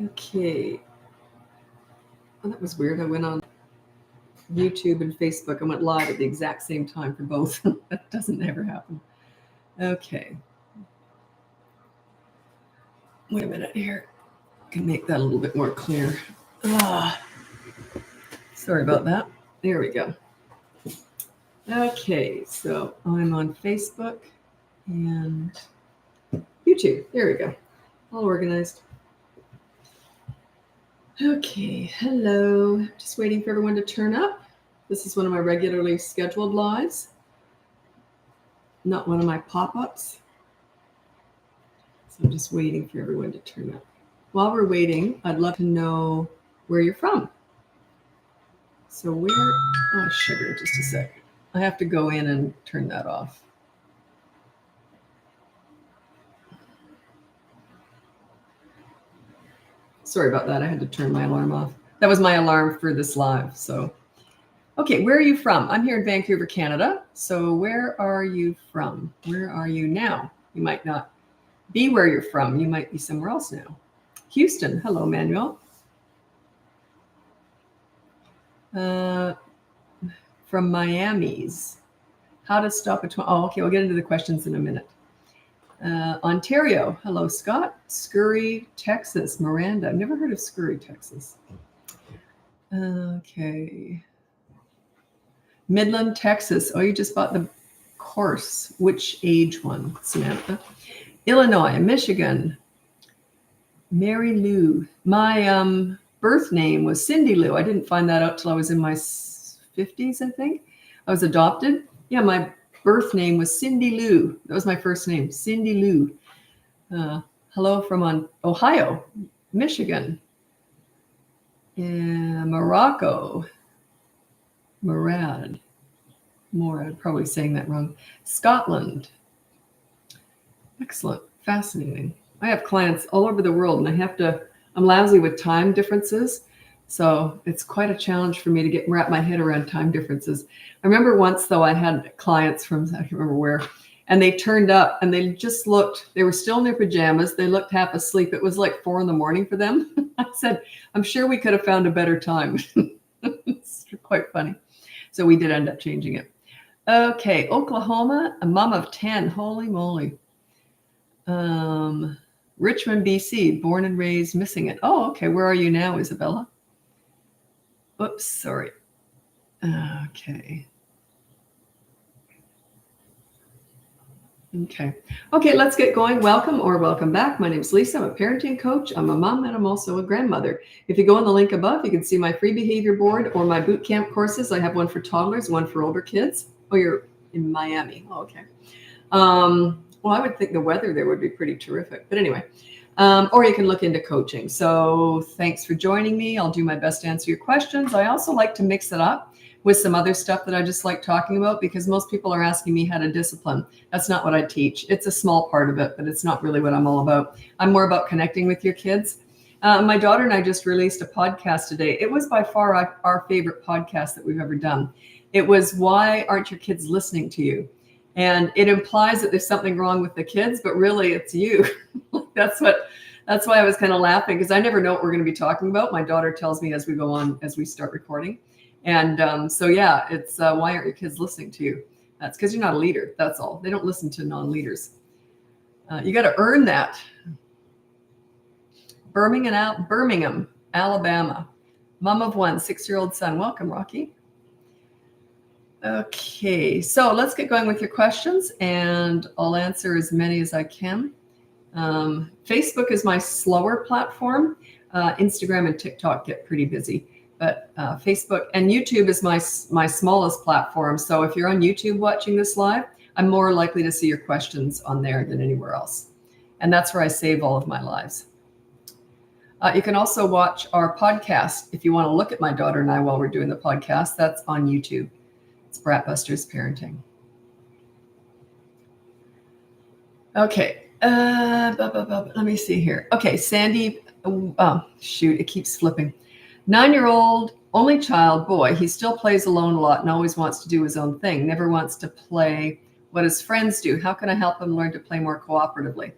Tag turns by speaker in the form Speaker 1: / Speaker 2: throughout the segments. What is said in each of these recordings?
Speaker 1: Okay. Oh, that was weird. I went on YouTube and Facebook and went live at the exact same time for both. That doesn't ever happen. Okay. Wait a minute here. I can make that a little bit more clear. Sorry about that. There we go. Okay, so I'm on Facebook and YouTube. There we go. All organized. Okay, hello. Just waiting for everyone to turn up. This is one of my regularly scheduled lives, not one of my pop-ups. So I'm just waiting for everyone to turn up. While we're waiting, I'd love to know where you're from. So sugar, just a sec. I have to go in and turn that off. Sorry about that. I had to turn my alarm off. That was my alarm for this live. So, okay, where are you from? I'm here in Vancouver, Canada. So where are you from? Where are you now? You might not be where you're from. You might be somewhere else now. Houston. Hello, Manuel. From Miami's. How to stop a okay, we'll get into the questions in a minute. Ontario. Hello, Scott. Scurry, Texas. Miranda. I've never heard of Scurry, Texas. Okay. Midland, Texas. Oh, you just bought the course. Which age one, Samantha? Illinois, Michigan. Mary Lou. My birth name was Cindy Lou. I didn't find that out till I was in my 50s, I think. I was adopted. Yeah, my birth name was Cindy Lou. That was my first name, Cindy Lou. Hello from Ohio, Michigan, Morocco, Morad, probably saying that wrong. Scotland. Excellent, fascinating. I have clients all over the world, and I'm lousy with time differences. So it's quite a challenge for me to wrap my head around time differences. I remember once, though, I had clients from, I can't remember where, and they turned up and they just looked, they were still in their pajamas. They looked half asleep. It was like 4 a.m. for them. I said, I'm sure we could have found a better time. It's quite funny. So we did end up changing it. Okay, Oklahoma, a mom of 10. Holy moly. Richmond, BC, born and raised, missing it. Oh, okay. Where are you now, Isabella? Oops, sorry. Okay. Okay, let's get going. Welcome or welcome back. My name is Lisa. I'm a parenting coach. I'm a mom, and I'm also a grandmother. If you go on the link above, you can see my free behavior board or my boot camp courses. I have one for toddlers, one for older kids. Oh, you're in Miami. Oh, okay. Well, I would think the weather there would be pretty terrific. But anyway, or you can look into coaching. So thanks for joining me. I'll do my best to answer your questions. I also like to mix it up with some other stuff that I just like talking about, because most people are asking me how to discipline. That's not what I teach. It's a small part of it, but it's not really what I'm all about. I'm more about connecting with your kids. My daughter and I just released a podcast today. It was by far our favorite podcast that we've ever done. It was, why aren't your kids listening to you? And it implies that there's something wrong with the kids, but really it's you. That's why I was kind of laughing, because I never know what we're going to be talking about. My daughter tells me as we go on, as we start recording. And so, yeah, it's why aren't your kids listening to you? That's because you're not a leader. That's all. They don't listen to non-leaders. You got to earn that. Birmingham, Alabama. Mom of 1, 6-year-old son. Welcome, Rocky. Okay, so let's get going with your questions, and I'll answer as many as I can. Facebook is my slower platform. Instagram and TikTok get pretty busy. But Facebook and YouTube is my smallest platform. So if you're on YouTube watching this live, I'm more likely to see your questions on there than anywhere else. And that's where I save all of my lives. You can also watch our podcast. If you want to look at my daughter and I while we're doing the podcast, that's on YouTube. It's BratBusters Parenting. Okay. Let me see here. Okay, Sandy. Oh, shoot, it keeps flipping. 9-year-old, only child, boy. He still plays alone a lot and always wants to do his own thing. Never wants to play what his friends do. How can I help him learn to play more cooperatively?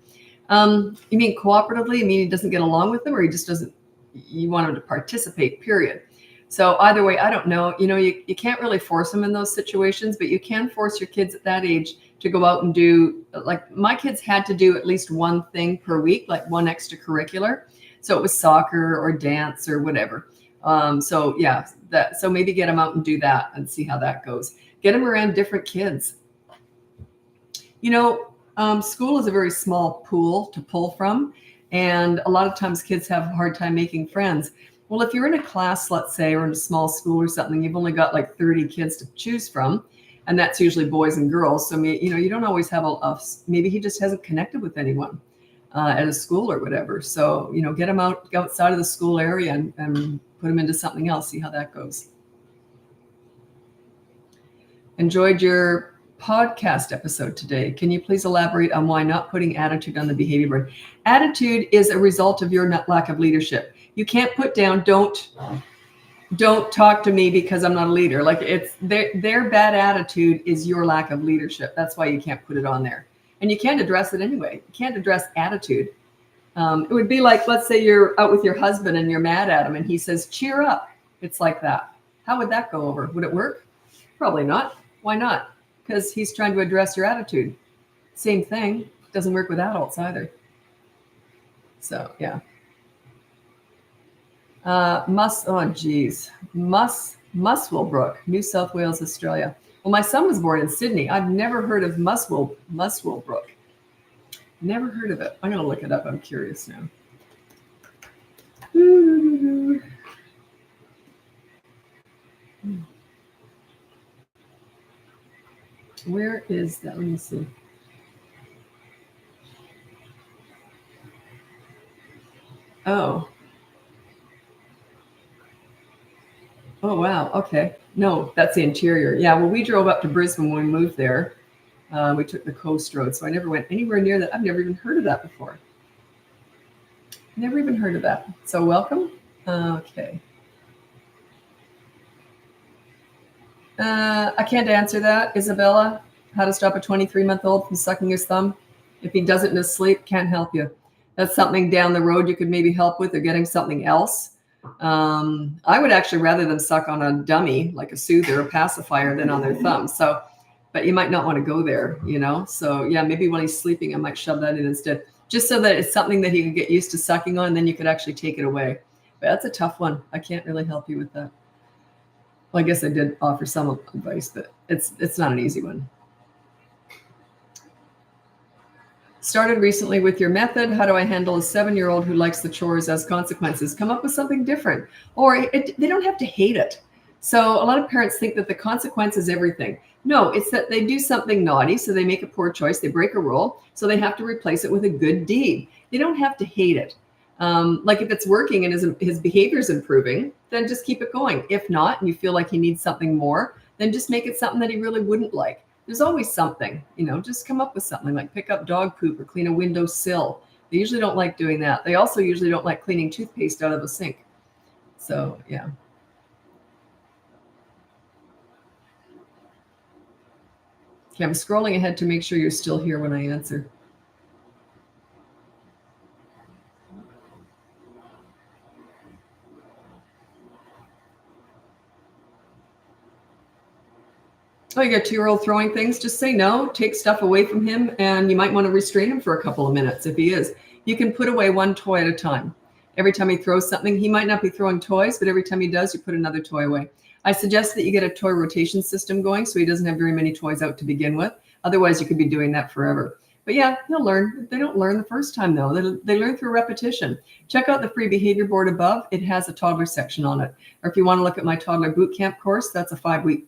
Speaker 1: You mean cooperatively? You mean he doesn't get along with them, or he just doesn't, you want him to participate, period. So either way, I don't know. You can't really force them in those situations, but you can force your kids at that age to go out and do, like my kids had to do at least one thing per week, like one extracurricular. So it was soccer or dance or whatever. So yeah, so maybe get them out and do that and see how that goes. Get them around different kids. School is a very small pool to pull from. And a lot of times kids have a hard time making friends. Well, if you're in a class, let's say, or in a small school or something, you've only got like 30 kids to choose from. And that's usually boys and girls. So, you don't always have maybe he just hasn't connected with anyone at a school or whatever. So, get him outside of the school area and put him into something else, see how that goes. Enjoyed your podcast episode today. Can you please elaborate on why not putting attitude on the behavior board? Attitude is a result of your lack of leadership. You can't put down, don't talk to me because I'm not a leader. Like it's their bad attitude is your lack of leadership. That's why you can't put it on there. And you can't address it anyway. You can't address attitude. It would be like, let's say you're out with your husband and you're mad at him and he says, cheer up. It's like that. How would that go over? Would it work? Probably not. Why not? Because he's trying to address your attitude. Same thing. Doesn't work with adults either. So, yeah. Muswellbrook, New South Wales, Australia. Well, my son was born in Sydney. I've never heard of Muswellbrook. Never heard of it. I'm going to look it up. I'm curious now. Where is that? Let me see. Oh, wow. Okay. No, that's the interior. Yeah. Well, we drove up to Brisbane when we moved there. We took the coast road. So I never went anywhere near that. I've never even heard of that before. Never even heard of that. So welcome. Okay. I can't answer that, Isabella. How to stop a 23-month-old from sucking his thumb. If he does it in his sleep, can't help you. That's something down the road you could maybe help with, or getting something else. I would actually rather them suck on a dummy, like a soother or pacifier, than on their thumb. So, but you might not want to go there, So yeah, maybe when he's sleeping, I might shove that in instead, just so that it's something that he can get used to sucking on, and then you could actually take it away. But that's a tough one. I can't really help you with that. Well, I guess I did offer some advice, but it's not an easy one. Started recently with your method. How do I handle a 7-year-old who likes the chores as consequences? Come up with something different. Or they don't have to hate it. So a lot of parents think that the consequence is everything. No, it's that they do something naughty, so they make a poor choice, they break a rule, so they have to replace it with a good deed. They don't have to hate it. Like if it's working and his behavior is improving, then just keep it going. If not, and you feel like he needs something more, then just make it something that he really wouldn't like. There's always something, just come up with something like pick up dog poop or clean a windowsill. They usually don't like doing that. They also usually don't like cleaning toothpaste out of a sink. So, yeah. Okay, I'm scrolling ahead to make sure you're still here when I answer. Oh, you got a 2-year-old throwing things? Just say no, take stuff away from him, and you might want to restrain him for a couple of minutes if he is. You can put away one toy at a time. Every time he throws something, he might not be throwing toys, but every time he does, you put another toy away. I suggest that you get a toy rotation system going so he doesn't have very many toys out to begin with. Otherwise, you could be doing that forever. But yeah, he'll learn. They don't learn the first time, though. They learn through repetition. Check out the free behavior board above. It has a toddler section on it. Or if you want to look at my toddler boot camp course, that's a 5-week,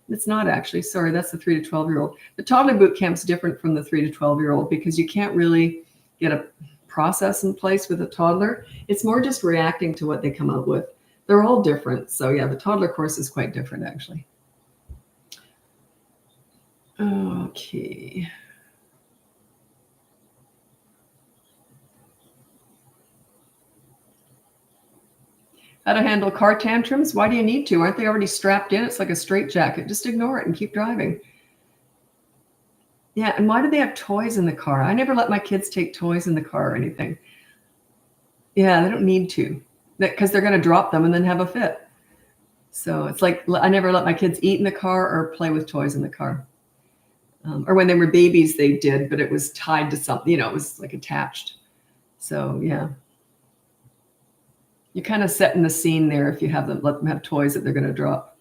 Speaker 1: it's not actually. Sorry, that's the 3 to 12-year-old. The toddler boot camp's different from the 3 to 12-year-old because you can't really get a process in place with a toddler. It's more just reacting to what they come out with. They're all different. So yeah, the toddler course is quite different actually. Okay. How to handle car tantrums? Why do you need to? Aren't they already strapped in? It's like a straitjacket. Just ignore it and keep driving. Yeah, and why do they have toys in the car? I never let my kids take toys in the car or anything. Yeah, they don't need to, because they're going to drop them and then have a fit. So it's like I never let my kids eat in the car or play with toys in the car. Or when they were babies, they did, but it was tied to something, it was like attached. So yeah, you're kind of setting the scene there if you let them have toys that they're going to drop.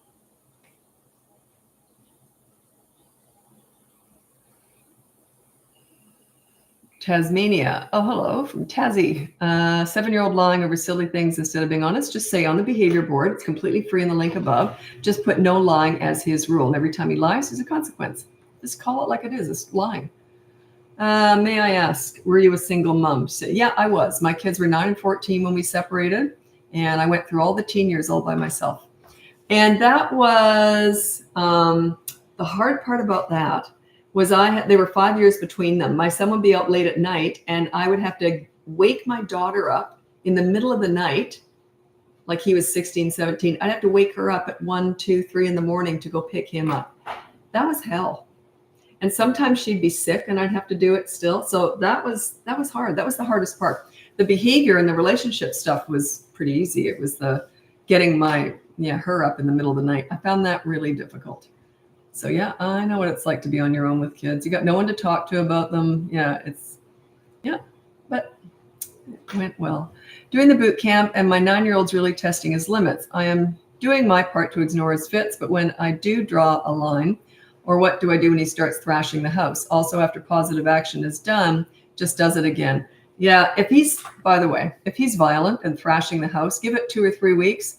Speaker 1: Tasmania. Oh, hello from Tassie. 7-year-old lying over silly things instead of being honest. Just say on the behavior board, it's completely free in the link above. Just put no lying as his rule. And every time he lies, there's a consequence. Just call it like it is. It's lying. May I ask, were you a single mom? So, yeah, I was. My kids were 9 and 14 when we separated. And I went through all the teen years all by myself. And that was the hard part about that. They were 5 years between them. My son would be out late at night, and I would have to wake my daughter up in the middle of the night, like he was 16, 17. I'd have to wake her up at 1, 2, 3 in the morning to go pick him up. That was hell. And sometimes she'd be sick, and I'd have to do it still. So that was hard. That was the hardest part. The behavior and the relationship stuff was pretty easy. It was the getting her up in the middle of the night. I found that really difficult. So yeah, I know what it's like to be on your own with kids. You got no one to talk to about them. But it went well. Doing the boot camp, and my 9-year-old's really testing his limits. I am doing my part to ignore his fits, but when I do draw a line, or what do I do when he starts thrashing the house? Also, after positive action is done, just does it again. Yeah, if he's violent and thrashing the house, give it 2 or 3 weeks.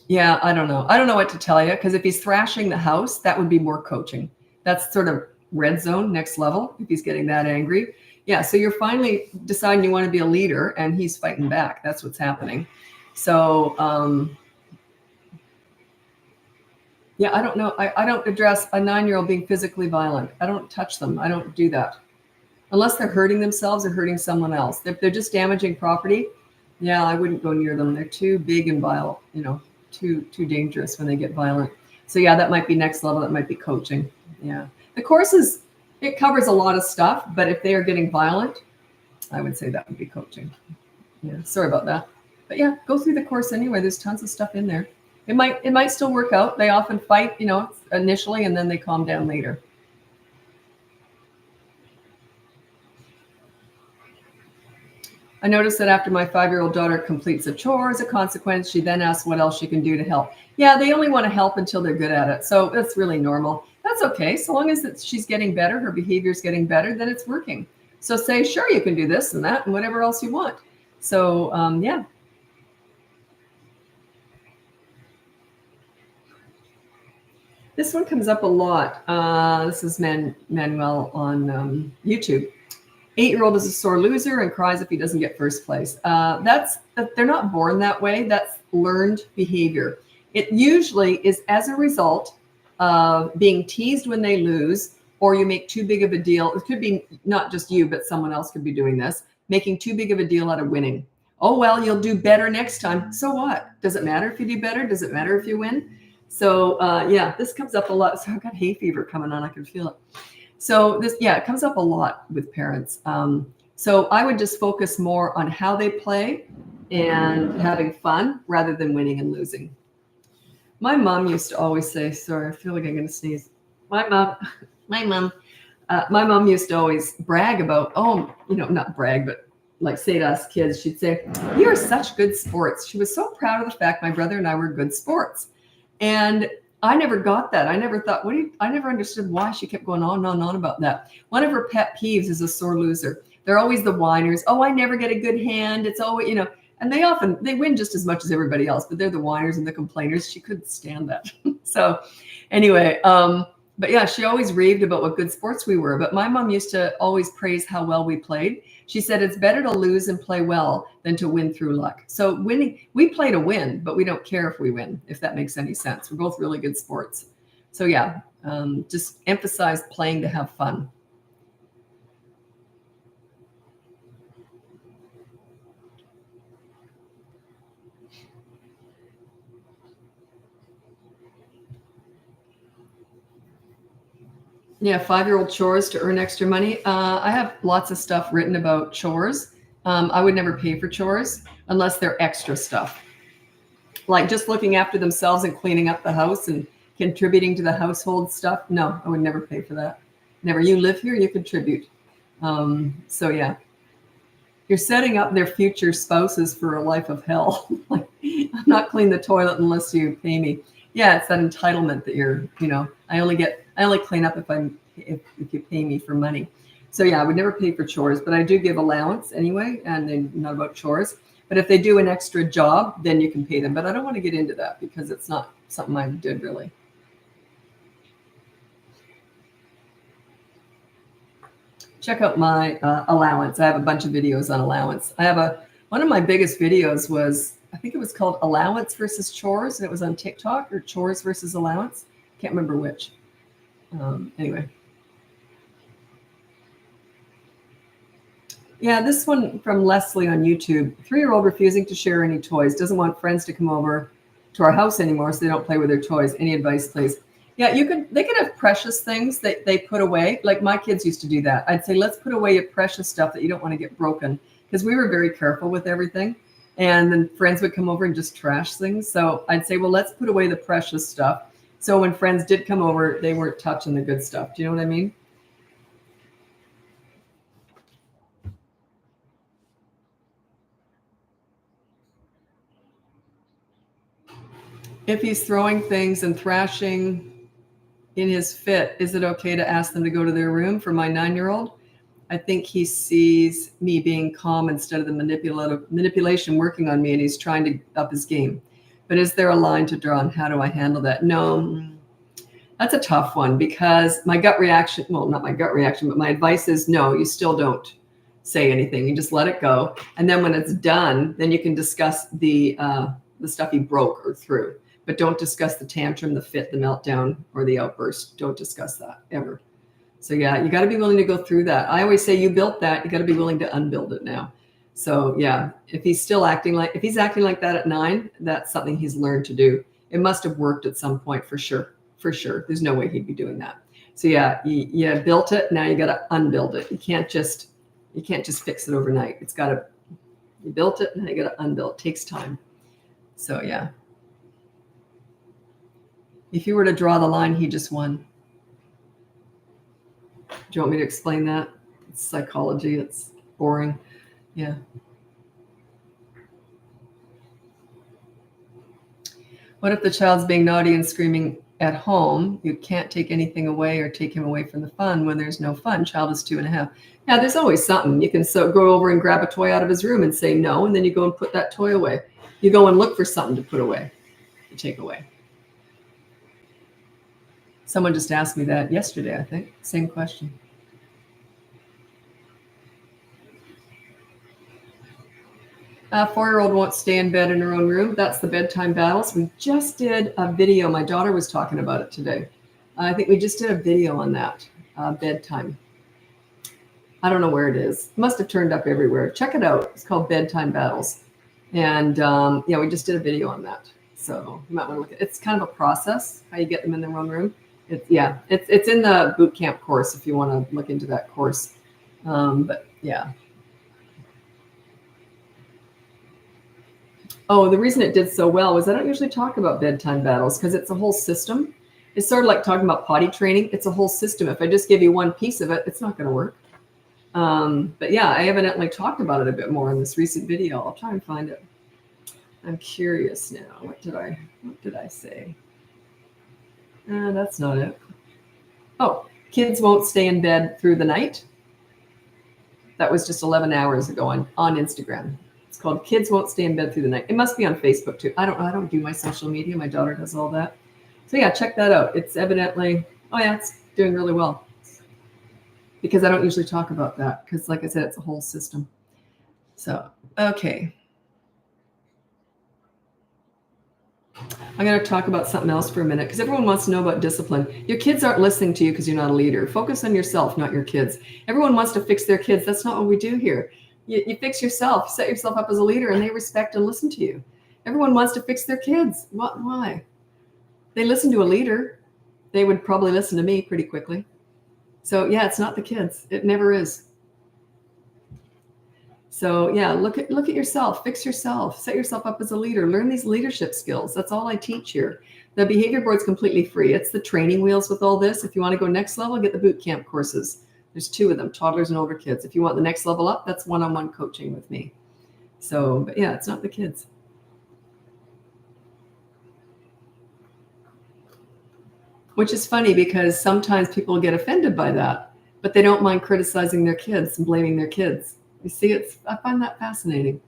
Speaker 1: Yeah, I don't know. I don't know what to tell you, because if he's thrashing the house, that would be more coaching. That's sort of red zone, next level, if he's getting that angry. Yeah, so you're finally deciding you want to be a leader, and he's fighting back. That's what's happening. So, yeah, I don't know. I don't address a 9-year-old being physically violent. I don't touch them. I don't do that. Unless they're hurting themselves or hurting someone else. If they're just damaging property, yeah, I wouldn't go near them. They're too big and vile, too dangerous when they get violent. So yeah, that might be next level. That might be coaching. Yeah. The course it covers a lot of stuff, but if they are getting violent, I would say that would be coaching. Yeah. Sorry about that. But yeah, go through the course anyway. There's tons of stuff in there. It might still work out. They often fight, initially, and then they calm down later. I noticed that after my 5-year-old daughter completes a chore as a consequence, she then asks what else she can do to help. Yeah, they only want to help until they're good at it. So that's really normal. That's okay. So long as she's getting better, her behavior's getting better, then it's working. So say, sure, you can do this and that and whatever else you want. So, yeah. This one comes up a lot. This is Manuel on YouTube. 8-year-old is a sore loser and cries if he doesn't get first place. They're not born that way. That's learned behavior. It usually is as a result of being teased when they lose, or you make too big of a deal. It could be not just you, but someone else could be doing this, making too big of a deal out of winning. Oh, well, you'll do better next time. So what? Does it matter if you do better? Does it matter if you win? So yeah, this comes up a lot. So I've got hay fever coming on. I can feel it. So it comes up a lot with parents. So I would just focus more on how they play and having fun rather than winning and losing. My mom used to always say, sorry, I feel like I'm going to sneeze. My mom used to always brag about, not brag, but like say to us kids, she'd say, "You are such good sports." She was so proud of the fact my brother and I were good sports. And I never got that. I never thought, I never understood why she kept going on and on about that. One of her pet peeves is a sore loser. They're always the whiners. Oh, I never get a good hand. It's always, and they win just as much as everybody else, but they're the whiners and the complainers. She couldn't stand that. So anyway, but yeah, she always raved about what good sports we were. But my mom used to always praise how well we played. She said it's better to lose and play well than to win through luck. So winning, we play to win, but we don't care if we win, if that makes any sense. We're both really good sports. So yeah, just emphasize playing to have fun. Yeah, 5-year-old chores to earn extra money. I have lots of stuff written about chores. I would never pay for chores unless they're extra stuff. Like just looking after themselves and cleaning up the house and contributing to the household stuff. No, I would never pay for that. Never. You live here, you contribute. So yeah, you're setting up their future spouses for a life of hell. Like, I'm not clean the toilet unless you pay me. Yeah, it's that entitlement that I only clean up if you pay me for money. So yeah, I would never pay for chores, but I do give allowance anyway, and then not about chores. But if they do an extra job, then you can pay them. But I don't want to get into that because it's not something I did really. Check out my allowance. I have a bunch of videos on allowance. One of my biggest videos was, I think it was called Allowance versus Chores, and it was on TikTok, or Chores versus Allowance. Can't remember which. Anyway. Yeah, this one from Leslie on YouTube. 3-year-old refusing to share any toys. Doesn't want friends to come over to our house anymore, so they don't play with their toys. Any advice, please? Yeah, they could have precious things that they put away. Like my kids used to do that. I'd say, let's put away your precious stuff that you don't want to get broken, because we were very careful with everything. And then friends would come over and just trash things. So I'd say, well, let's put away the precious stuff. So when friends did come over, they weren't touching the good stuff. Do you know what I mean? If he's throwing things and thrashing in his fit, is it okay to ask them to go to their room? For my 9-year-old, I think he sees me being calm instead of the manipulation working on me, and he's trying to up his game. But is there a line to draw, and how do I handle that? No, that's a tough one, because my gut reaction, well, not my gut reaction, but my advice is no, you still don't say anything. You just let it go. And then when it's done, then you can discuss the stuff he broke or threw. But don't discuss the tantrum, the fit, the meltdown, or the outburst. Don't discuss that ever. So yeah, you got to be willing to go through that. I always say, you built that, you got to be willing to unbuild it now. So yeah, if he's acting like that at 9, that's something he's learned to do. It must have worked at some point for sure. For sure. There's no way he'd be doing that. So yeah, you built it. Now you got to unbuild it. You can't just fix it overnight. You built it, and you got to unbuild. It takes time. So yeah. If you were to draw the line, he just won. Do you want me to explain that? It's psychology. It's boring. Yeah. What if the child's being naughty and screaming at home? You can't take anything away or take him away from the fun when there's no fun. Child is 2.5. Yeah, there's always something. You can go over and grab a toy out of his room and say no, and then you go and put that toy away. You go and look for something to put away, to take away. Someone just asked me that yesterday, I think. Same question. A 4-year-old won't stay in bed in her own room. That's the bedtime battles. We just did a video. My daughter was talking about it today. I think we just did a video on that, bedtime. I don't know where it is. It must have turned up everywhere. Check it out. It's called Bedtime Battles. And yeah, we just did a video on that. So you might want to look at it. It's kind of a process, how you get them in their own room. It's in the boot camp course if you want to look into that course. But yeah. Oh, the reason it did so well was I don't usually talk about bedtime battles because it's a whole system. It's sort of like talking about potty training. It's a whole system. If I just give you one piece of it, it's not going to work. But yeah, I evidently talked about it a bit more in this recent video. I'll try and find it. I'm curious now. What did I say? That's not it. Oh, kids won't stay in bed through the night. That was just 11 hours ago on Instagram. It's called Kids Won't Stay in Bed Through the Night. It must be on Facebook too. I don't know. I don't do my social media. My daughter does all that. So yeah, check that out. It's evidently, oh yeah, it's doing really well. Because I don't usually talk about that. Because like I said, it's a whole system. So, okay. I'm going to talk about something else for a minute because everyone wants to know about discipline. Your kids aren't listening to you because you're not a leader. Focus on yourself, not your kids. Everyone wants to fix their kids. That's not what we do here. You fix yourself, set yourself up as a leader, and they respect and listen to you. Everyone wants to fix their kids. Why? They listen to a leader. They would probably listen to me pretty quickly. So yeah, it's not the kids. It never is. So yeah, look at yourself, fix yourself, set yourself up as a leader, learn these leadership skills. That's all I teach here. The behavior board's completely free. It's the training wheels with all this. If you want to go next level, get the boot camp courses. There's 2 of them, toddlers and older kids. If you want the next level up, that's one-on-one coaching with me. So, but yeah, it's not the kids. Which is funny because sometimes people get offended by that, but they don't mind criticizing their kids and blaming their kids. You see, I find that fascinating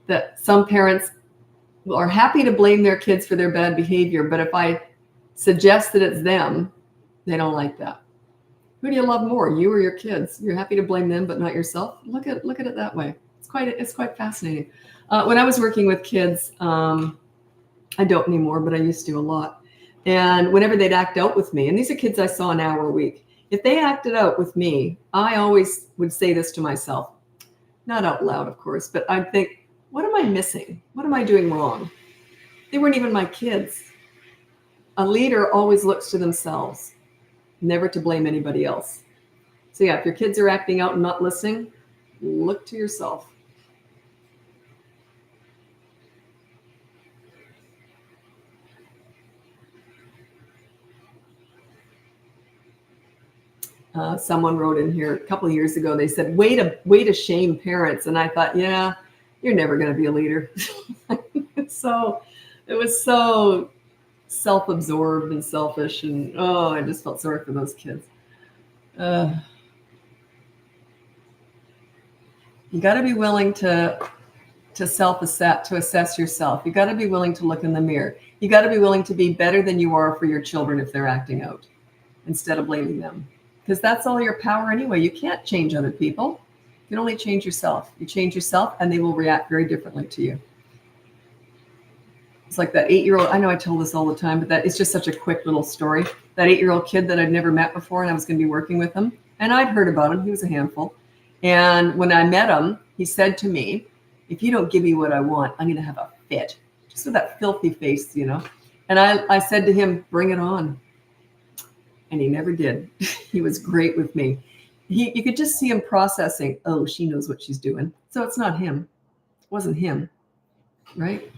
Speaker 1: that some parents are happy to blame their kids for their bad behavior, but if I suggest that it's them, they don't like that. Who do you love more, you or your kids? You're happy to blame them, but not yourself. Look at it that way. It's quite fascinating. When I was working with kids, I don't anymore, but I used to a lot. And whenever they'd act out with me, and these are kids I saw an hour a week, if they acted out with me, I always would say this to myself, not out loud, of course, but I'd think, what am I missing? What am I doing wrong? They weren't even my kids. A leader always looks to themselves, never to blame anybody else. So yeah, if your kids are acting out and not listening, look to yourself. Someone wrote in here a couple of years ago, they said, way to shame parents. And I thought, yeah, you're never going to be a leader. So it was so self-absorbed and selfish. And I just felt sorry for those kids. You got to be willing to assess yourself. You got to be willing to look in the mirror. You got to be willing to be better than you are for your children if they're acting out, instead of blaming them. Because that's all your power anyway. You can't change other people. You can only change yourself. You change yourself and they will react very differently to you. It's like that 8-year-old, I know I tell this all the time, but that it's just such a quick little story. That 8-year-old kid that I'd never met before and I was going to be working with him. And I'd heard about him. He was a handful. And when I met him, he said to me, if you don't give me what I want, I'm going to have a fit. Just with that filthy face, you know. And I said to him, bring it on. And he never did. He was great with me. You could just see him processing, oh, she knows what she's doing. So it's not him. It wasn't him, right?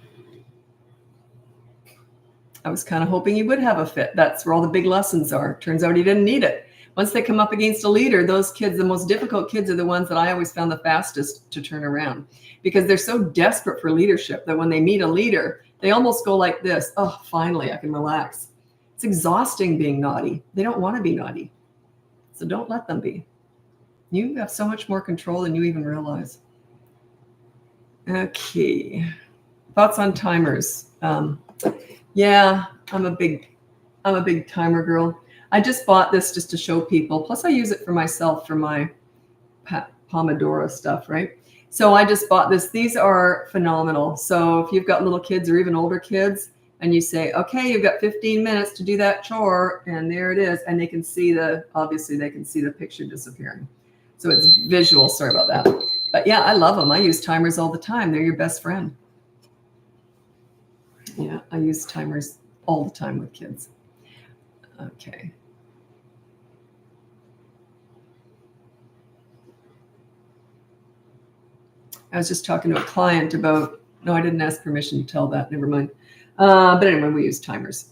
Speaker 1: I was kind of hoping he would have a fit. That's where all the big lessons are. Turns out he didn't need it. Once they come up against a leader, those kids, the most difficult kids are the ones that I always found the fastest to turn around because they're so desperate for leadership that when they meet a leader, they almost go like this, oh, finally, I can relax. It's exhausting being naughty. They don't want to be naughty. So don't let them be. You have so much more control than you even realize. Okay. Thoughts on timers. Yeah, I'm a big timer girl. I just bought this just to show people. Plus I use it for myself for my Pomodoro stuff, right? So I just bought this. These are phenomenal. So if you've got little kids or even older kids, and you say, okay, you've got 15 minutes to do that chore, and there it is. And they can see obviously they can see the picture disappearing. So it's visual, sorry about that. But yeah, I love them. I use timers all the time. They're your best friend. Yeah, I use timers all the time with kids. Okay. I was just talking to a client about, no, I didn't ask permission to tell that, never mind. But anyway, we use timers.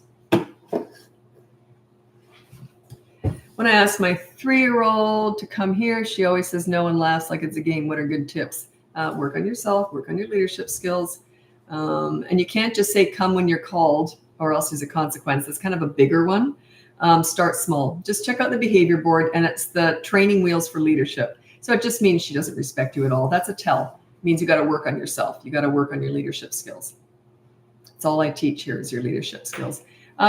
Speaker 1: When I ask my 3-year-old to come here, she always says no and laughs like it's a game. What are good tips? Work on yourself, work on your leadership skills. And you can't just say come when you're called or else there's a consequence. It's kind of a bigger one. Start small. Just check out the behavior board and it's the training wheels for leadership. So it just means she doesn't respect you at all. That's a tell. It means you got to work on yourself. You got to work on your leadership skills. That's all I teach here is your leadership skills.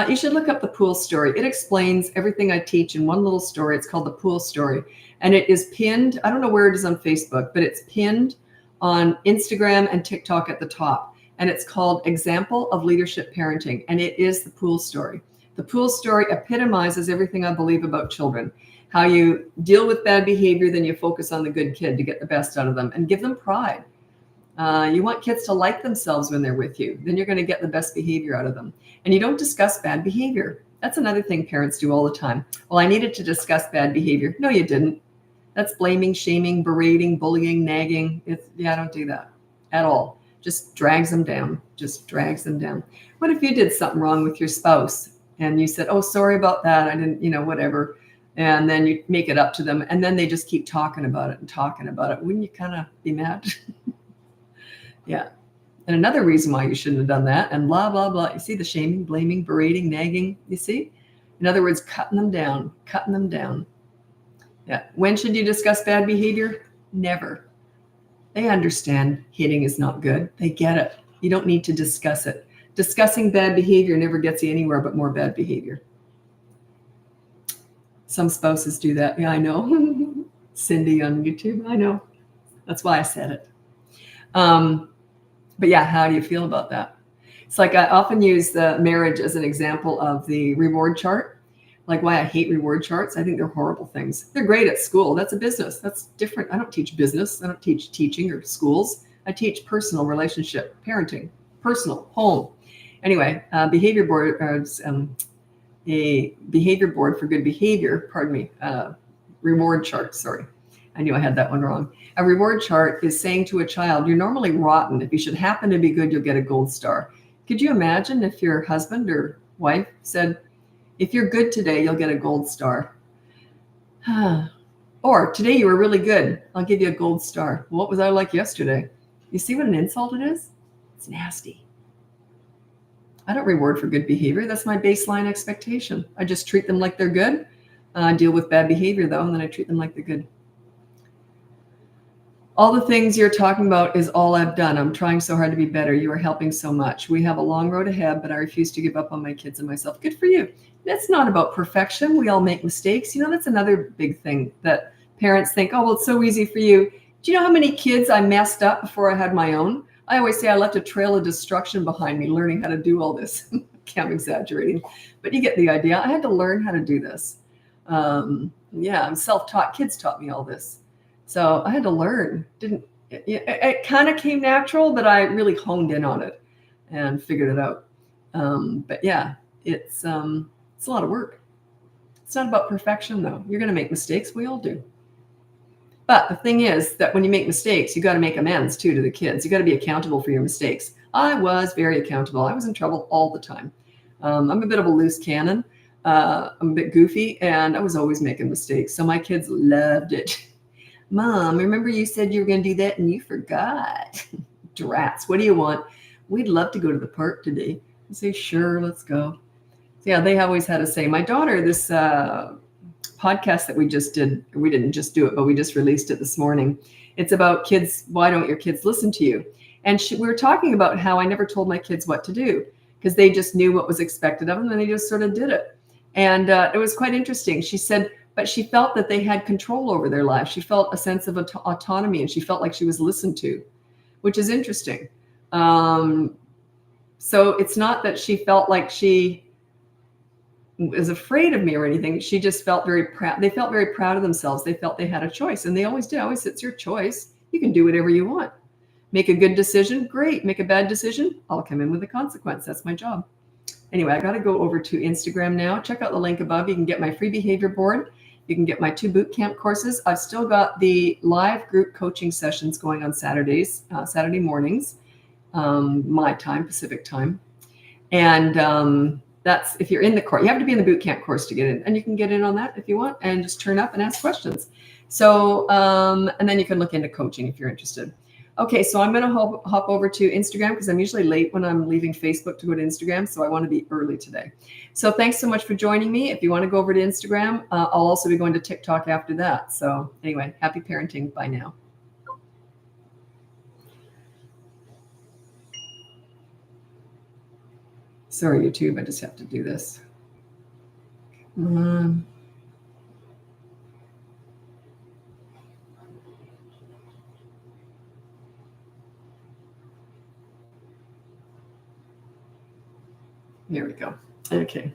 Speaker 1: You should look up the pool story. It explains everything I teach in one little story. It's called the pool story. And it is pinned. I don't know where it is on Facebook, but it's pinned on Instagram and TikTok at the top. And it's called Example of Leadership Parenting. And it is the pool story. The pool story epitomizes everything I believe about children. How you deal with bad behavior, then you focus on the good kid to get the best out of them and give them pride. You want kids to like themselves when they're with you. Then you're going to get the best behavior out of them. And you don't discuss bad behavior. That's another thing parents do all the time. Well, I needed to discuss bad behavior. No, you didn't. That's blaming, shaming, berating, bullying, nagging. I don't do that at all. Just drags them down. Just drags them down. What if you did something wrong with your spouse and you said, oh, sorry about that. I didn't, whatever. And then you make it up to them. And then they just keep talking about it and talking about it. Wouldn't you kind of be mad? Yeah. And another reason why you shouldn't have done that and blah, blah, blah. You see the shaming, blaming, berating, nagging, you see? In other words, cutting them down, cutting them down. Yeah. When should you discuss bad behavior? Never. They understand hitting is not good. They get it. You don't need to discuss it. Discussing bad behavior never gets you anywhere but more bad behavior. Some spouses do that. Yeah, I know. Cindy on YouTube. I know. That's why I said it. But yeah, how do you feel about that? It's like I often use the marriage as an example of the reward chart. Like why I hate reward charts. I think they're horrible things. They're great at school. That's a business. That's different. I don't teach business. I don't teach teaching or schools. I teach personal relationship, parenting, personal, home. Anyway, behavior board, a behavior board for good behavior, reward chart, sorry. I knew I had that one wrong. A reward chart is saying to a child, you're normally rotten. If you should happen to be good, you'll get a gold star. Could you imagine if your husband or wife said, if you're good today, you'll get a gold star. Or today you were really good. I'll give you a gold star. What was I like yesterday? You see what an insult it is? It's nasty. I don't reward for good behavior. That's my baseline expectation. I just treat them like they're good. I deal with bad behavior though, and then I treat them like they're good. All the things you're talking about is all I've done. I'm trying so hard to be better. You are helping so much. We have a long road ahead, but I refuse to give up on my kids and myself. Good for you. That's not about perfection. We all make mistakes. That's another big thing that parents think, oh, well, it's so easy for you. Do you know how many kids I messed up before I had my own? I always say I left a trail of destruction behind me learning how to do all this. I'm exaggerating, but you get the idea. I had to learn how to do this. I'm self-taught. Kids taught me all this. So I had to learn. It kind of came natural, but I really honed in on it and figured it out. But yeah, it's a lot of work. It's not about perfection though. You're going to make mistakes. We all do. But the thing is that when you make mistakes, you got to make amends too to the kids. You got to be accountable for your mistakes. I was very accountable. I was in trouble all the time. I'm a bit of a loose cannon. I'm a bit goofy and I was always making mistakes. So my kids loved it. Mom, remember you said you were going to do that and you forgot. Drats, what do you want? We'd love to go to the park today. I say, sure, let's go. So yeah, they always had to say, my daughter, this podcast that we just did, we didn't just do it, but we just released it this morning. It's about kids. Why don't your kids listen to you? And we were talking about how I never told my kids what to do because they just knew what was expected of them and they just sort of did it. And it was quite interesting. She said, but she felt that they had control over their lives. She felt a sense of autonomy and she felt like she was listened to, which is interesting. So it's not that she felt like she was afraid of me or anything. She just felt very proud. They felt very proud of themselves. They felt they had a choice and they always did. Always, it's your choice. You can do whatever you want. Make a good decision. Great. Make a bad decision. I'll come in with a consequence. That's my job. Anyway, I got to go over to Instagram now. Check out the link above. You can get my free behavior board. You can get my 2 boot camp courses. I've still got the live group coaching sessions going on Saturdays, Saturday mornings, my time, Pacific time. And that's if you're in the course. You have to be in the boot camp course to get in. And you can get in on that if you want and just turn up and ask questions. So, and then you can look into coaching if you're interested. Okay, so I'm going to hop over to Instagram because I'm usually late when I'm leaving Facebook to go to Instagram. So I want to be early today. So thanks so much for joining me. If you want to go over to Instagram, I'll also be going to TikTok after that. So anyway, happy parenting. Bye now. Sorry, YouTube. I just have to do this. Here we go. Okay.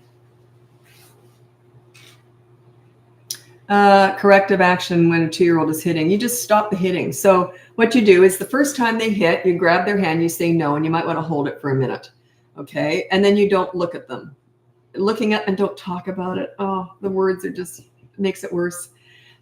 Speaker 1: Corrective action when a 2-year-old is hitting. You just stop the hitting. So what you do is the first time they hit, you grab their hand, you say no, and you might want to hold it for a minute. Okay. And then you don't look at them. looking at and don't talk about it. Oh, the words are just makes it worse.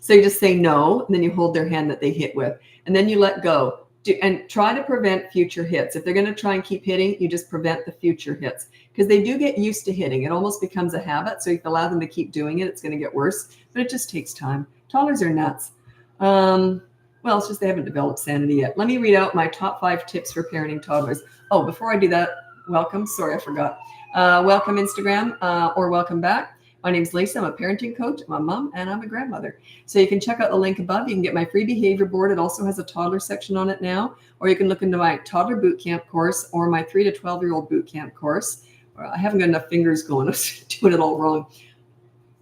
Speaker 1: So you just say no, and then you hold their hand that they hit with, and then you let go. And try to prevent future hits. If they're going to try and keep hitting, you just prevent the future hits, because they do get used to hitting. It almost becomes a habit. So if you allow them to keep doing it, it's going to get worse, but it just takes time. Toddlers are nuts. Well, it's just they haven't developed sanity yet. Let me read out my top 5 tips for parenting toddlers. Oh, before I do that, welcome. Sorry, I forgot. Welcome Instagram or welcome back. My name is Lisa. I'm a parenting coach. I'm a mom and I'm a grandmother. So you can check out the link above. You can get my free behavior board. It also has a toddler section on it now. Or you can look into my toddler boot camp course or my 3 to 12-year-old boot camp course. I haven't got enough fingers going. I was doing it all wrong.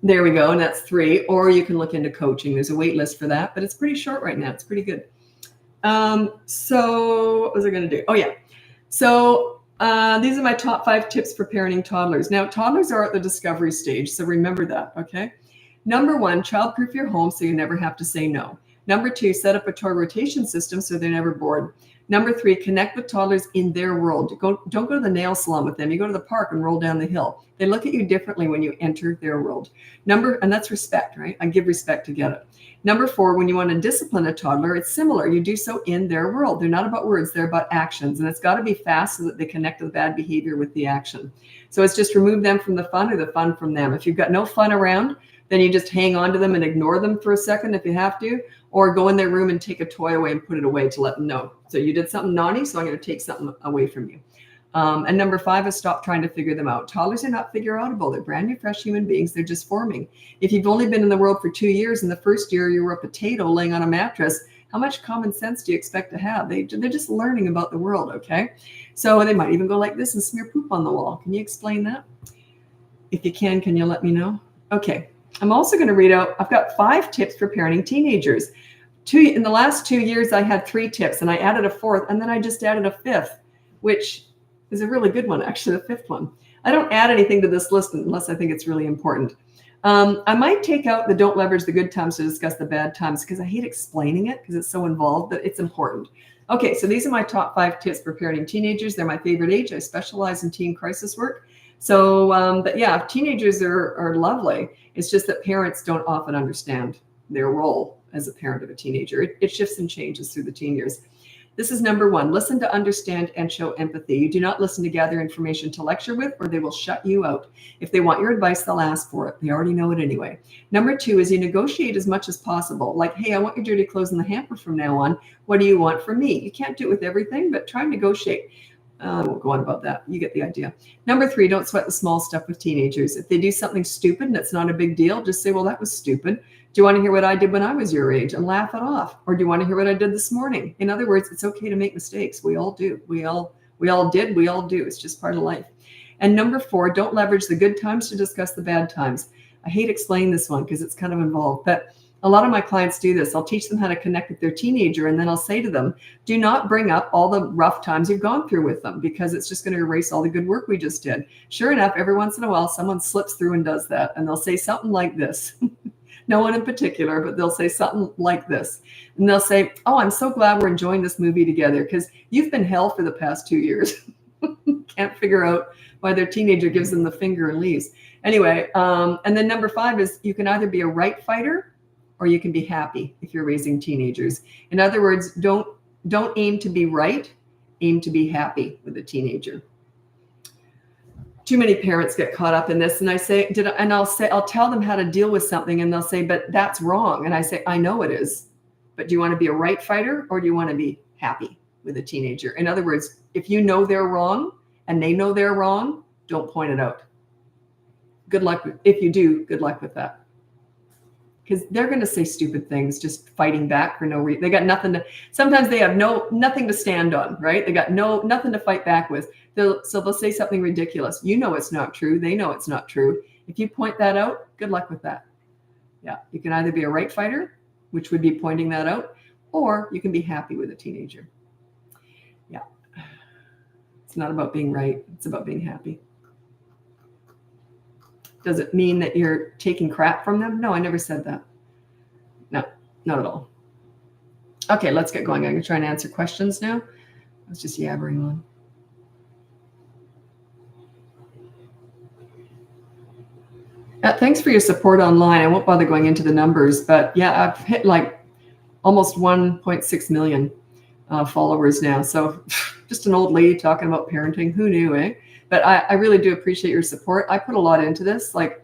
Speaker 1: There we go. And that's 3. Or you can look into coaching. There's a wait list for that, but it's pretty short right now. It's pretty good. So what was I going to do? Oh, yeah. So these are my top 5 tips for parenting toddlers. Now, toddlers are at the discovery stage, so remember that, okay? Number 1, childproof your home so you never have to say no. Number 2, set up a toy rotation system so they're never bored. Number 3, connect with toddlers in their world. Don't go to the nail salon with them. You go to the park and roll down the hill. They look at you differently when you enter their world. And that's respect, right? I give respect to get it. Number 4, when you want to discipline a toddler, it's similar. You do so in their world. They're not about words, they're about actions. And it's got to be fast so that they connect the bad behavior with the action. So it's just remove them from the fun or the fun from them. If you've got no fun around, then you just hang on to them and ignore them for a second if you have to, or go in their room and take a toy away and put it away to let them know. So you did something naughty, so I'm going to take something away from you. And number 5 is stop trying to figure them out. Toddlers are not figure-outable. They're brand new, fresh human beings. They're just forming. If you've only been in the world for 2 years and the first year you were a potato laying on a mattress, how much common sense do you expect to have? They're just learning about the world, okay? So they might even go like this and smear poop on the wall. Can you explain that? If you can you let me know? Okay. I'm also going to read out, I've got 5 tips for parenting teenagers. In the last 2 years, I had 3 tips, and I added a 4th, and then I just added a 5th, which is a really good one, actually, the 5th one. I don't add anything to this list unless I think it's really important. I might take out the don't leverage the good times to discuss the bad times, because I hate explaining it because it's so involved, but it's important. Okay, so these are my top 5 tips for parenting teenagers. They're my favorite age. I specialize in teen crisis work. So, but yeah, teenagers are lovely. It's just that parents don't often understand their role as a parent of a teenager. It shifts and changes through the teen years. This is number 1. Listen to understand and show empathy. You do not listen to gather information to lecture with, or they will shut you out. If they want your advice, they'll ask for it. They already know it anyway. Number 2 is you negotiate as much as possible. Like, hey, I want your dirty clothes in the hamper from now on. What do you want from me? You can't do it with everything, but try and negotiate. I won't go on about that. You get the idea. Number 3, don't sweat the small stuff with teenagers. If they do something stupid and it's not a big deal, just say, well, that was stupid. Do you want to hear what I did when I was your age, and laugh it off? Or do you want to hear what I did this morning? In other words, it's okay to make mistakes. We all do. We all did. We all do. It's just part of life. And number 4, don't leverage the good times to discuss the bad times. I hate explaining this one because it's kind of involved, but a lot of my clients do this. I'll teach them how to connect with their teenager, and then I'll say to them, do not bring up all the rough times you've gone through with them, because it's just going to erase all the good work we just did. Sure enough, every once in a while, someone slips through and does that, and they'll say something like this. No one in particular, but they'll say something like this. And they'll say, oh, I'm so glad we're enjoying this movie together because you've been hell for the past 2 years. Can't figure out why their teenager gives them the finger and leaves. Anyway, and then number 5 is you can either be a right fighter or you can be happy if you're raising teenagers. In other words, don't aim to be right, aim to be happy with a teenager. Too many parents get caught up in this, and I'll tell them how to deal with something, and they'll say, but that's wrong. And I say, I know it is, but do you want to be a right fighter or do you want to be happy with a teenager? In other words, if you know they're wrong and they know they're wrong, don't point it out. Good luck. If you do, good luck with that. Because they're going to say stupid things, just fighting back for no reason. They got nothing to, sometimes they have nothing to stand on, right? They got nothing to fight back with. So they'll say something ridiculous. You know it's not true. They know it's not true. If you point that out, good luck with that. Yeah, you can either be a right fighter, which would be pointing that out, or you can be happy with a teenager. Yeah. It's not about being right. It's about being happy. Does it mean that you're taking crap from them? No, I never said that. No, not at all. Okay, let's get going. I'm going to try and answer questions now. I was just yabbering on. Thanks for your support online. I won't bother going into the numbers, but yeah, I've hit like almost 1.6 million followers now. So just an old lady talking about parenting. Who knew, eh? But I really do appreciate your support. I put a lot into this, like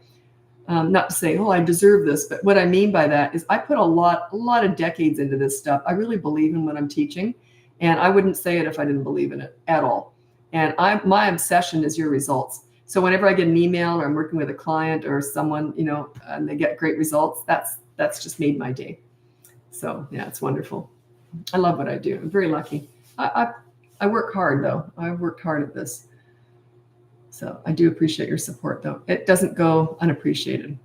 Speaker 1: not to say, oh, I deserve this, but what I mean by that is I put a lot of decades into this stuff. I really believe in what I'm teaching, and I wouldn't say it if I didn't believe in it at all. And my obsession is your results. So whenever I get an email or I'm working with a client or someone, you know, and they get great results, that's just made my day. So yeah, it's wonderful. I love what I do. I'm very lucky. I work hard though. I've worked hard at this. So I do appreciate your support though. It doesn't go unappreciated.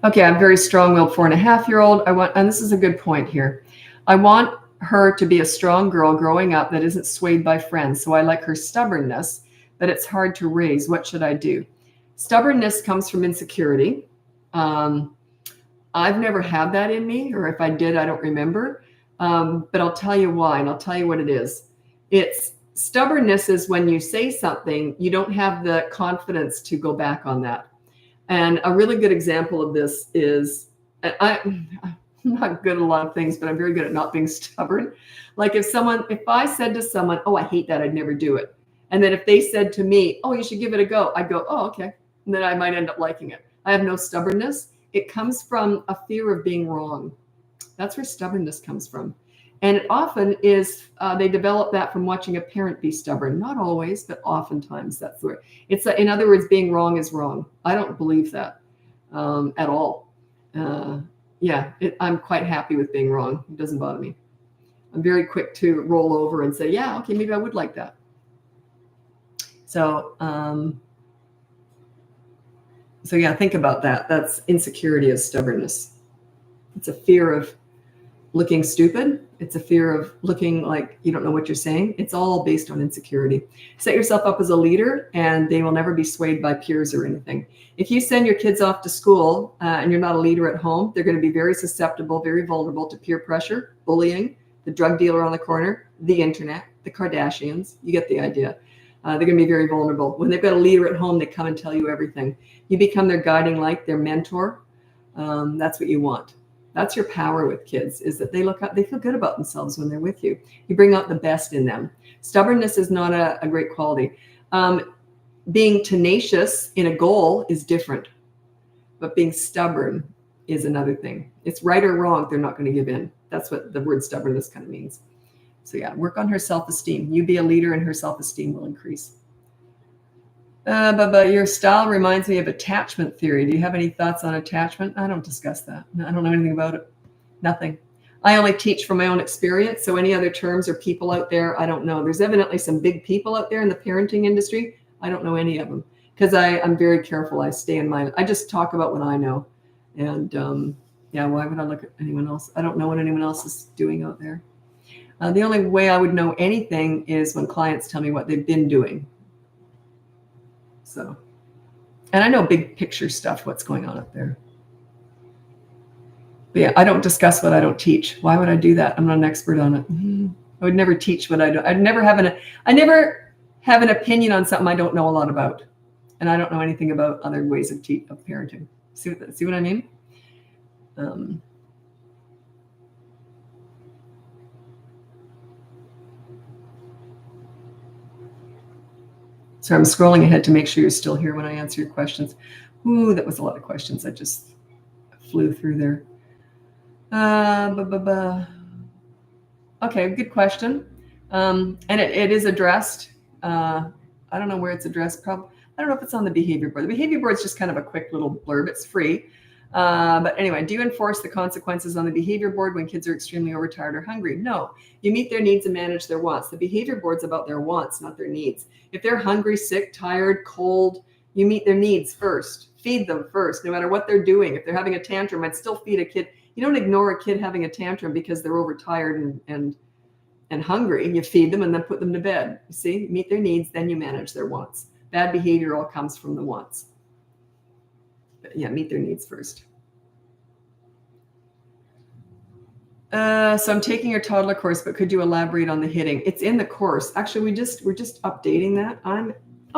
Speaker 1: Okay, I'm very strong-willed 4.5-year-old. And this is a good point here. I want her to be a strong girl growing up that isn't swayed by friends. So I like her stubbornness, but it's hard to raise. What should I do? Stubbornness comes from insecurity. I've never had that in me, or if I did, I don't remember. But I'll tell you why, and I'll tell you what it is. It's stubbornness is when you say something, you don't have the confidence to go back on that. And a really good example of this is, I'm not good at a lot of things, but I'm very good at not being stubborn. Like if I said to someone, oh, I hate that, I'd never do it. And then if they said to me, oh, you should give it a go, I'd go, oh, okay. And then I might end up liking it. I have no stubbornness. It comes from a fear of being wrong. That's where stubbornness comes from. And it often is, they develop that from watching a parent be stubborn. Not always, but oftentimes that's where it's, in other words, being wrong is wrong. I don't believe that at all. I'm quite happy with being wrong. It doesn't bother me. I'm very quick to roll over and say, yeah, okay, maybe I would like that. So yeah, think about that. That's insecurity as stubbornness. It's a fear of looking stupid. It's a fear of looking like you don't know what you're saying. It's all based on insecurity. Set yourself up as a leader, and they will never be swayed by peers or anything. If you send your kids off to school and you're not a leader at home, they're going to be very susceptible, very vulnerable to peer pressure, bullying, the drug dealer on the corner, the internet, the Kardashians. You get the idea. They're going to be very vulnerable. When they've got a leader at home, they come and tell you everything. You become their guiding light, their mentor. That's what you want. That's your power with kids, is that they look up, they feel good about themselves when they're with you. You bring out the best in them. Stubbornness is not a great quality. Being tenacious in a goal is different, but being stubborn is another thing. It's right or wrong, they're not going to give in. That's what the word stubbornness kind of means. So yeah, work on her self-esteem. You be a leader and her self-esteem will increase. But your style reminds me of attachment theory. Do you have any thoughts on attachment? I don't discuss that. I don't know anything about it. Nothing. I only teach from my own experience. So any other terms or people out there, I don't know. There's evidently some big people out there in the parenting industry. I don't know any of them because I'm very careful. I stay in my, I just talk about what I know. And yeah, why would I look at anyone else? I don't know what anyone else is doing out there. The only way I would know anything is when clients tell me what they've been doing. So, and I know big picture stuff, what's going on up there. But yeah, I don't discuss what I don't teach. Why would I do that? I'm not an expert on it. I would never teach what I don't. I never have an opinion on something I don't know a lot about. And I don't know anything about other ways of parenting. See what I mean? So I'm scrolling ahead to make sure you're still here when I answer your questions. Ooh, that was a lot of questions. I just flew through there. Okay, good question. And it is addressed. I don't know where it's addressed. I don't know if it's on the behavior board. The behavior board is just kind of a quick little blurb. It's free. But anyway, do you enforce the consequences on the behavior board when kids are extremely overtired or hungry? No, you meet their needs and manage their wants. The behavior board's about their wants, not their needs. If they're hungry, sick, tired, cold, you meet their needs first. Feed them first, no matter what they're doing. If they're having a tantrum, I'd still feed a kid. You don't ignore a kid having a tantrum because they're overtired and hungry. You feed them and then put them to bed. You see, meet their needs, then you manage their wants. Bad behavior all comes from the wants. But yeah, meet their needs first. So I'm taking your toddler course, but could you elaborate on the hitting? It's in the course. Actually, we're just updating that.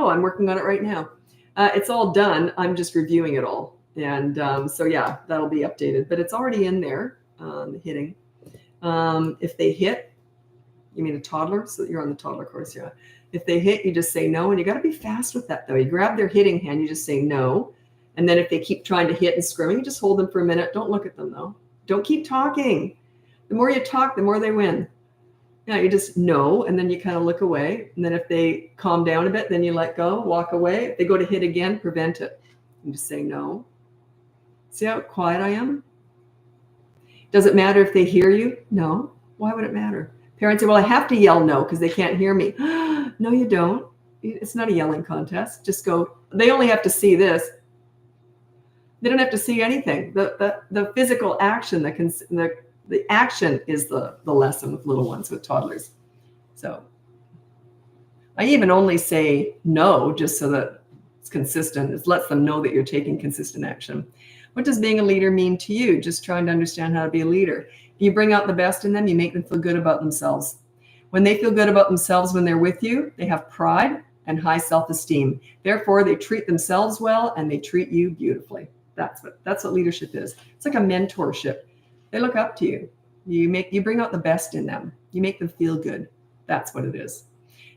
Speaker 1: Oh, I'm working on it right now. It's all done. I'm just reviewing it all. And so, yeah, that'll be updated. But it's already in there, the hitting. If they hit, you mean a toddler? So you're on the toddler course, yeah. If they hit, you just say no. And you got to be fast with that, though. You grab their hitting hand, you just say no. And then if they keep trying to hit and screaming, you just hold them for a minute. Don't look at them, though. Don't keep talking. The more you talk, the more they win. Yeah, you just no, and then you kind of look away. And then if they calm down a bit, then you let go, walk away. If they go to hit again, prevent it. And just say no. See how quiet I am? Does it matter if they hear you? No. Why would it matter? Parents say, well, I have to yell no because they can't hear me. No, you don't. It's not a yelling contest. Just go. They only have to see this. They don't have to see anything. The physical action, the action is the lesson with little ones, with toddlers. So I even only say no just so that it's consistent. It lets them know that you're taking consistent action. What does being a leader mean to you? Just trying to understand how to be a leader. You bring out the best in them. You make them feel good about themselves. When they feel good about themselves when they're with you, they have pride and high self-esteem. Therefore, they treat themselves well and they treat you beautifully. That's what leadership is. It's like a mentorship. They look up to you. You bring out the best in them. You make them feel good. That's what it is.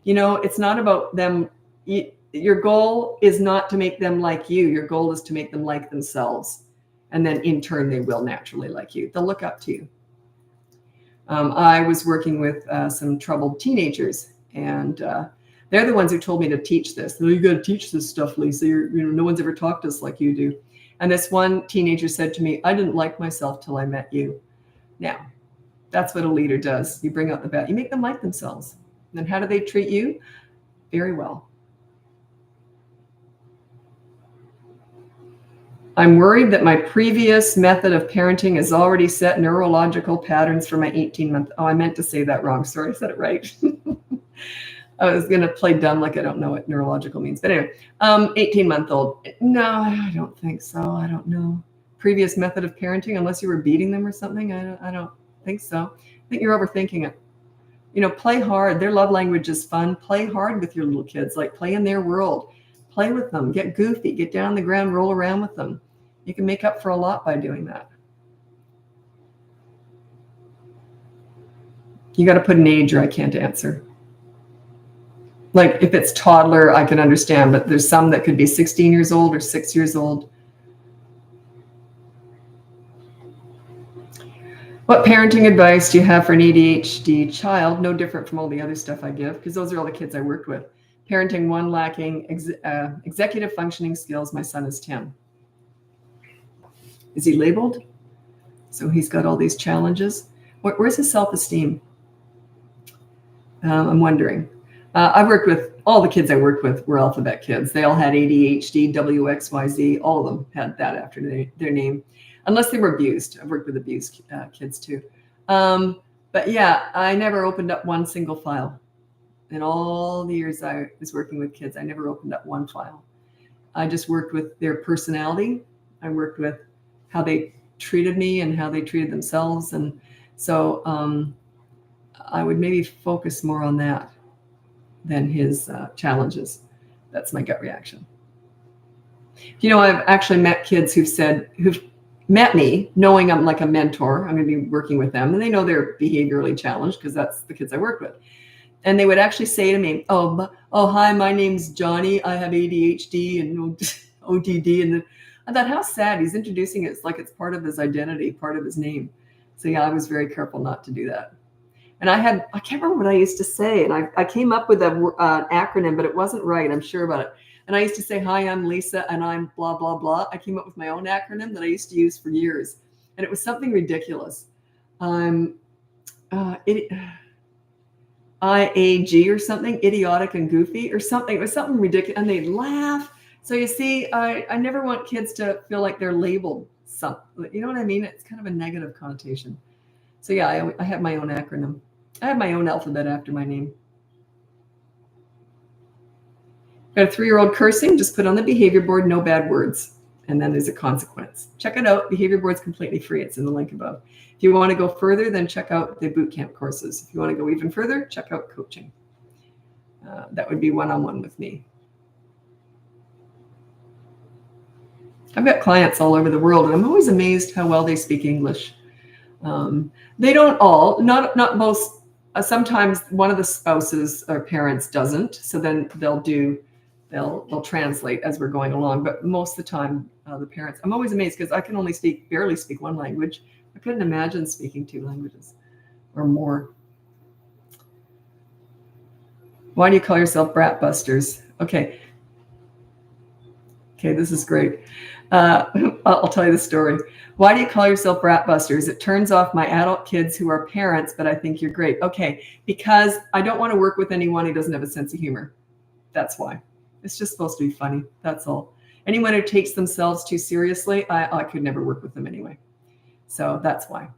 Speaker 1: It's not about them. Your goal is not to make them like you. Your goal is to make them like themselves. And then in turn, they will naturally like you. They'll look up to you. I was working with some troubled teenagers, and they're the ones who told me to teach this. You got to teach this stuff, Lisa. No one's ever talked to us like you do. And this one teenager said to me, I didn't like myself till I met you. Now, that's what a leader does. You bring out the best. You make them like themselves. And then how do they treat you? Very well. I'm worried that my previous method of parenting has already set neurological patterns for my 18-month. Oh, I meant to say that wrong. Sorry, I said it right. I was going to play dumb like I don't know what neurological means. But anyway, 18-month-old. No, I don't think so. I don't know. Previous method of parenting, unless you were beating them or something. I don't think so. I think you're overthinking it. Play hard. Their love language is fun. Play hard with your little kids. Like play in their world. Play with them. Get goofy. Get down on the ground. Roll around with them. You can make up for a lot by doing that. You got to put an age or I can't answer. Like if it's toddler, I can understand, but there's some that could be 16 years old or 6 years old. What parenting advice do you have for an ADHD child? No different from all the other stuff I give, because those are all the kids I worked with. Parenting 1 lacking executive functioning skills. My son is 10. Is he labeled? So he's got all these challenges. Where's his self-esteem? I'm wondering. I've worked with, all the kids I worked with were alphabet kids. They all had ADHD, WXYZ. All of them had that after their name, unless they were abused. I've worked with abused kids too. But yeah, I never opened up one single file. In all the years I was working with kids, I never opened up one file. I just worked with their personality. I worked with how they treated me and how they treated themselves. And so I would maybe focus more on that than his challenges. That's my gut reaction. I've actually met kids who've met me knowing I'm like a mentor. I'm going to be working with them, and they know they're behaviorally challenged because that's the kids I work with. And they would actually say to me, oh, hi, my name's Johnny. I have ADHD and ODD. And I thought, how sad. He's introducing it. It's like it's part of his identity, part of his name. So yeah, I was very careful not to do that. And I can't remember what I used to say. And I came up with an acronym, but it wasn't right. I'm sure about it. And I used to say, hi, I'm Lisa, and I'm blah, blah, blah. I came up with my own acronym that I used to use for years. And it was something ridiculous. IAG or something, idiotic and goofy or something. It was something ridiculous. And they'd laugh. So you see, I never want kids to feel like they're labeled something. You know what I mean? It's kind of a negative connotation. So yeah, I have my own acronym. I have my own alphabet after my name. Got a 3-year-old cursing, just put on the behavior board, no bad words. And then there's a consequence. Check it out. Behavior board's completely free. It's in the link above. If you want to go further, then check out the bootcamp courses. If you want to go even further, check out coaching. That would be one-on-one with me. I've got clients all over the world, and I'm always amazed how well they speak English. They don't all, not most. Sometimes one of the spouses or parents doesn't, so then they'll translate as we're going along. But most of the time, the parents. I'm always amazed because I can only barely speak one language. I couldn't imagine speaking 2 languages or more. Why do you call yourself BratBusters? Okay, this is great. I'll tell you the story. Why do you call yourself BratBusters? It turns off my adult kids who are parents, but I think you're great. Okay, because I don't want to work with anyone who doesn't have a sense of humor. That's why. It's just supposed to be funny. That's all. Anyone who takes themselves too seriously, I could never work with them anyway. So that's why.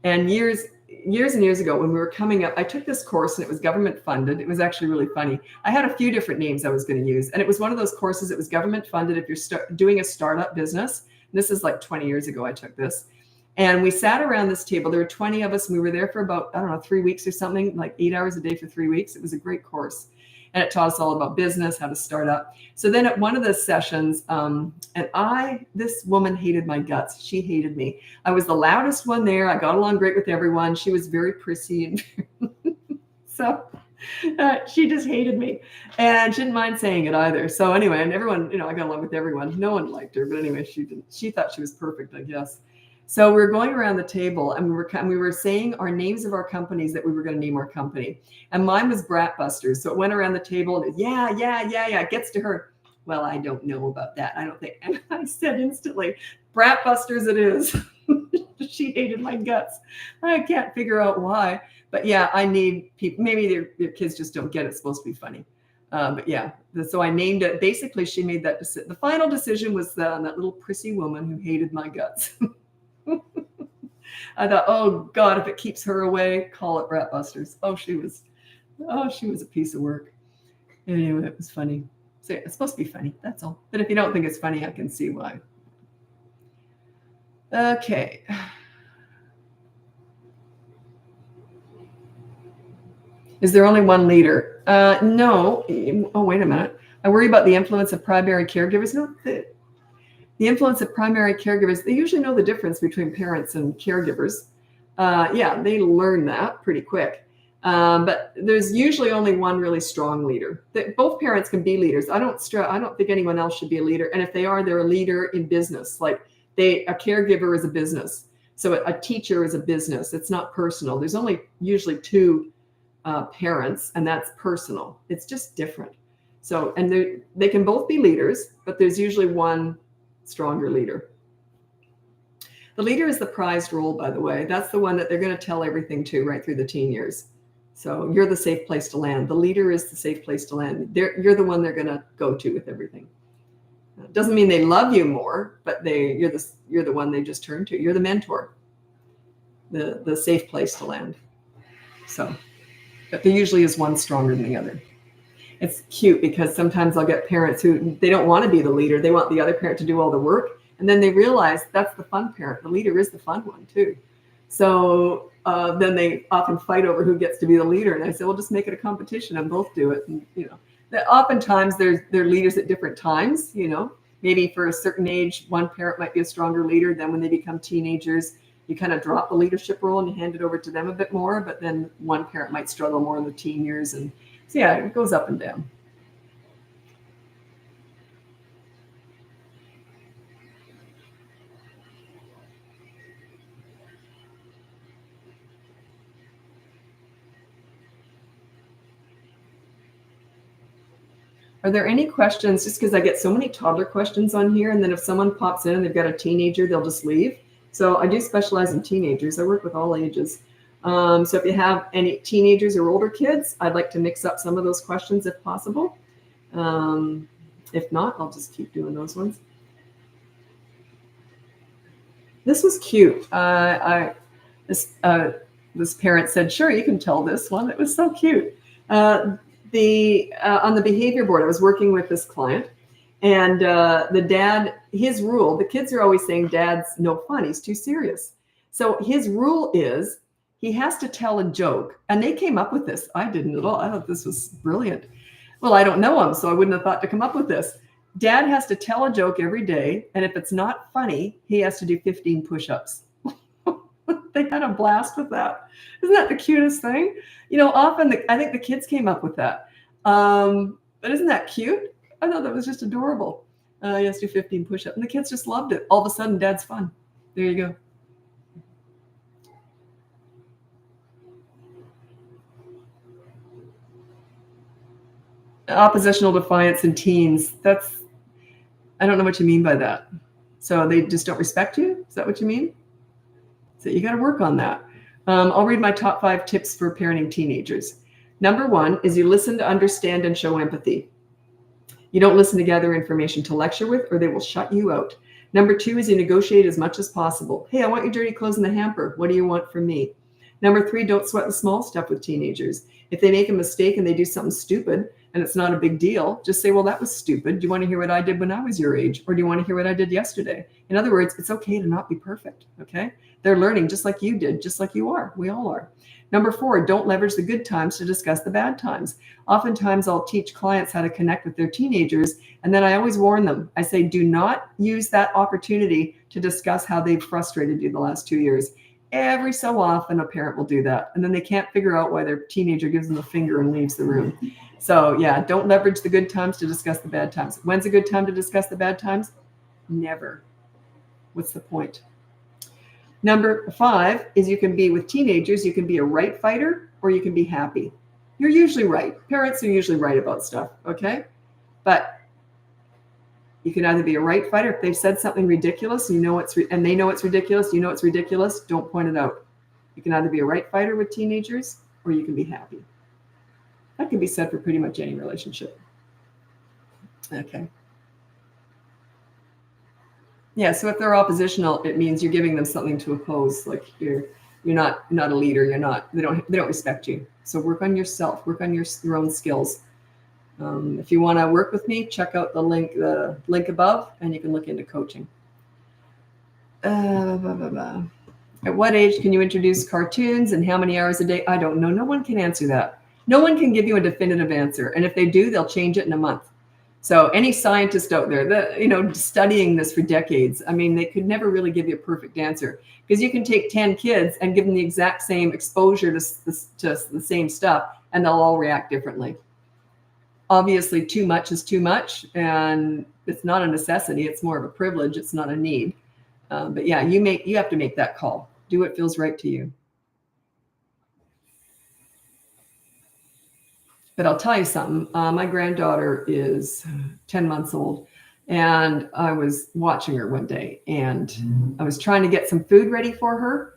Speaker 1: And years and years ago, when we were coming up, I took this course and it was government funded. It was actually really funny. I had a few different names I was going to use. And it was one of those courses that was government funded if you're doing a startup business. This is like 20 years ago I took this. And we sat around this table. There were 20 of us. And we were there for about, 3 weeks or something, like 8 hours a day for 3 weeks. It was a great course. And it taught us all about business, how to start up. So then at one of the sessions, this woman hated my guts. She hated me. I was the loudest one there. I got along great with everyone. She was very prissy. And so she just hated me. And she didn't mind saying it either. So anyway, and everyone, I got along with everyone. No one liked her. But anyway, she thought she was perfect, I guess. So we were going around the table and we were saying our names of our companies that we were going to name our company. And mine was BratBusters. So it went around the table and yeah. It gets to her. Well, I don't know about that. I don't think. And I said instantly, BratBusters it is. She hated my guts. I can't figure out why. But yeah, I need people. Maybe their kids just don't get it. It's supposed to be funny. But yeah, so I named it. Basically, she made that decision. The final decision was that little prissy woman who hated my guts. I thought, oh God, if it keeps her away, call it BratBusters. She was a piece of work. Anyway, it was funny. So it's supposed to be funny, that's all. But if you don't think it's funny, I can see why. Okay. Is there only one leader? No. Oh, wait a minute. I worry about the influence of primary caregivers. No, the influence of primary caregivers, they usually know the difference between parents and caregivers. They learn that pretty quick. But there's usually only one really strong leader. Both parents can be leaders. I don't think anyone else should be a leader. And if they are, they're a leader in business. Like a caregiver is a business. So a teacher is a business. It's not personal. There's only usually 2 parents, and that's personal. It's just different. So, and they can both be leaders, but there's usually one stronger leader. The leader is the prized role, by the way. That's the one that they're going to tell everything to right through the teen years. So you're the safe place to land. The leader is the safe place to land. You're the one they're going to go to with everything. It doesn't mean they love you more, but you're the one they just turn to. You're the mentor, the safe place to land. So, but there usually is one stronger than the other. It's cute because sometimes I'll get parents who they don't want to be the leader. They want the other parent to do all the work. And then they realize that's the fun parent. The leader is the fun one too. So then they often fight over who gets to be the leader. And I say, well, just make it a competition and both do it. And, that oftentimes they're leaders at different times, maybe for a certain age, one parent might be a stronger leader. Then when they become teenagers, you kind of drop the leadership role and you hand it over to them a bit more. But then one parent might struggle more in the teen years. And so, yeah, it goes up and down. Are there any questions? Just because I get so many toddler questions on here, and then if someone pops in and they've got a teenager, they'll just leave. So I do specialize in teenagers. I work with all ages. So if you have any teenagers or older kids, I'd like to mix up some of those questions if possible. If not, I'll just keep doing those ones. This was cute. This parent said, sure, you can tell this one. It was so cute. On the behavior board, I was working with this client, and the dad, his rule, the kids are always saying dad's no fun, he's too serious. So his rule is he has to tell a joke. And they came up with this. I didn't at all. I thought this was brilliant. Well, I don't know him, so I wouldn't have thought to come up with this. Dad has to tell a joke every day, and if it's not funny, he has to do 15 push-ups. They had a blast with that. Isn't that the cutest thing? Often I think the kids came up with that. But isn't that cute? I thought that was just adorable. He has to do 15 push-ups, and the kids just loved it. All of a sudden, Dad's fun. There you go. Oppositional defiance in teens. I don't know what you mean by that. So they just don't respect you? Is that what you mean? So you got to work on that. I'll read my top 5 tips for parenting teenagers. Number 1 is you listen to understand and show empathy. You don't listen to gather information to lecture with, or they will shut you out. Number 2 is you negotiate as much as possible. Hey, I want your dirty clothes in the hamper. What do you want from me? Number 3, don't sweat the small stuff with teenagers. If they make a mistake and they do something stupid and it's not a big deal, just say, well, that was stupid. Do you want to hear what I did when I was your age? Or do you want to hear what I did yesterday? In other words, it's okay to not be perfect, okay? They're learning just like you did, just like you are. We all are. Number 4, don't leverage the good times to discuss the bad times. Oftentimes I'll teach clients how to connect with their teenagers, and then I always warn them. I say, do not use that opportunity to discuss how they've frustrated you the last 2 years. Every so often a parent will do that, and then they can't figure out why their teenager gives them the finger and leaves the room. So yeah, don't leverage the good times to discuss the bad times. When's a good time to discuss the bad times? Never. What's the point? Number 5 is you can be with teenagers, you can be a right fighter or you can be happy. You're usually right. Parents are usually right about stuff, okay? But you can either be a right fighter. If they've said something ridiculous, and they know it's ridiculous, you know it's ridiculous, don't point it out. You can either be a right fighter with teenagers or you can be happy. That can be said for pretty much any relationship. Okay. Yeah, so if they're oppositional, it means you're giving them something to oppose. Like you're not a leader. They don't respect you. So work on yourself. Work on your own skills. If you want to work with me, check out the link above, and you can look into coaching. At what age can you introduce cartoons, and how many hours a day? I don't know. No one can answer that. No one can give you a definitive answer, and if they do, they'll change it in a month. So any scientist out there that, studying this for decades, I mean, they could never really give you a perfect answer, because you can take 10 kids and give them the exact same exposure to the same stuff, and they'll all react differently. Obviously, too much is too much, and it's not a necessity. It's more of a privilege. It's not a need. But yeah, you have to make that call. Do what feels right to you. But I'll tell you something. My granddaughter is 10 months old, and I was watching her one day, and I was trying to get some food ready for her,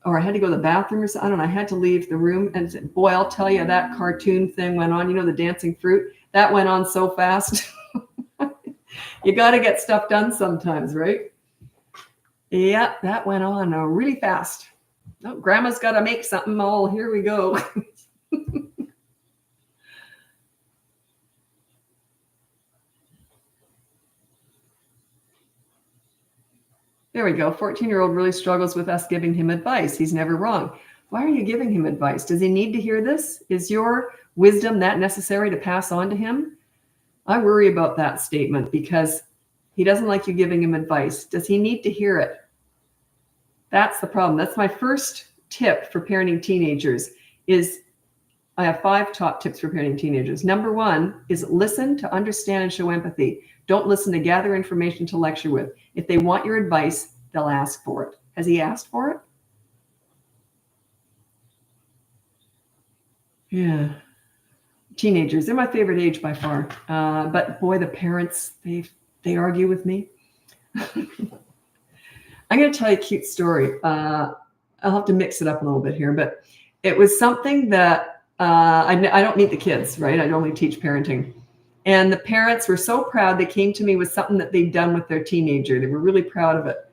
Speaker 1: or I had to go to the bathroom or something. I don't know. I had to leave the room, and boy, I'll tell you, that cartoon thing went on. The dancing fruit, that went on so fast. You got to get stuff done sometimes, right? Yeah, that went on really fast. Oh, Grandma's got to make something. Oh, here we go. There we go. 14-year-old really struggles with us giving him advice. He's never wrong. Why are you giving him advice? Does he need to hear this? Is your wisdom that necessary to pass on to him? I worry about that statement, because he doesn't like you giving him advice. Does he need to hear it? That's the problem. That's my first tip for parenting teenagers. I have 5 top tips for parenting teenagers. Number 1 is listen to understand and show empathy. Don't listen to gather information to lecture with. If they want your advice, they'll ask for it. Has he asked for it? Yeah. Teenagers, they're my favorite age by far. But boy, the parents, they argue with me. I'm going to tell you a cute story. I'll have to mix it up a little bit here, but it was something that I don't meet the kids, right? I only teach parenting. And the parents were so proud. They came to me with something that they'd done with their teenager. They were really proud of it.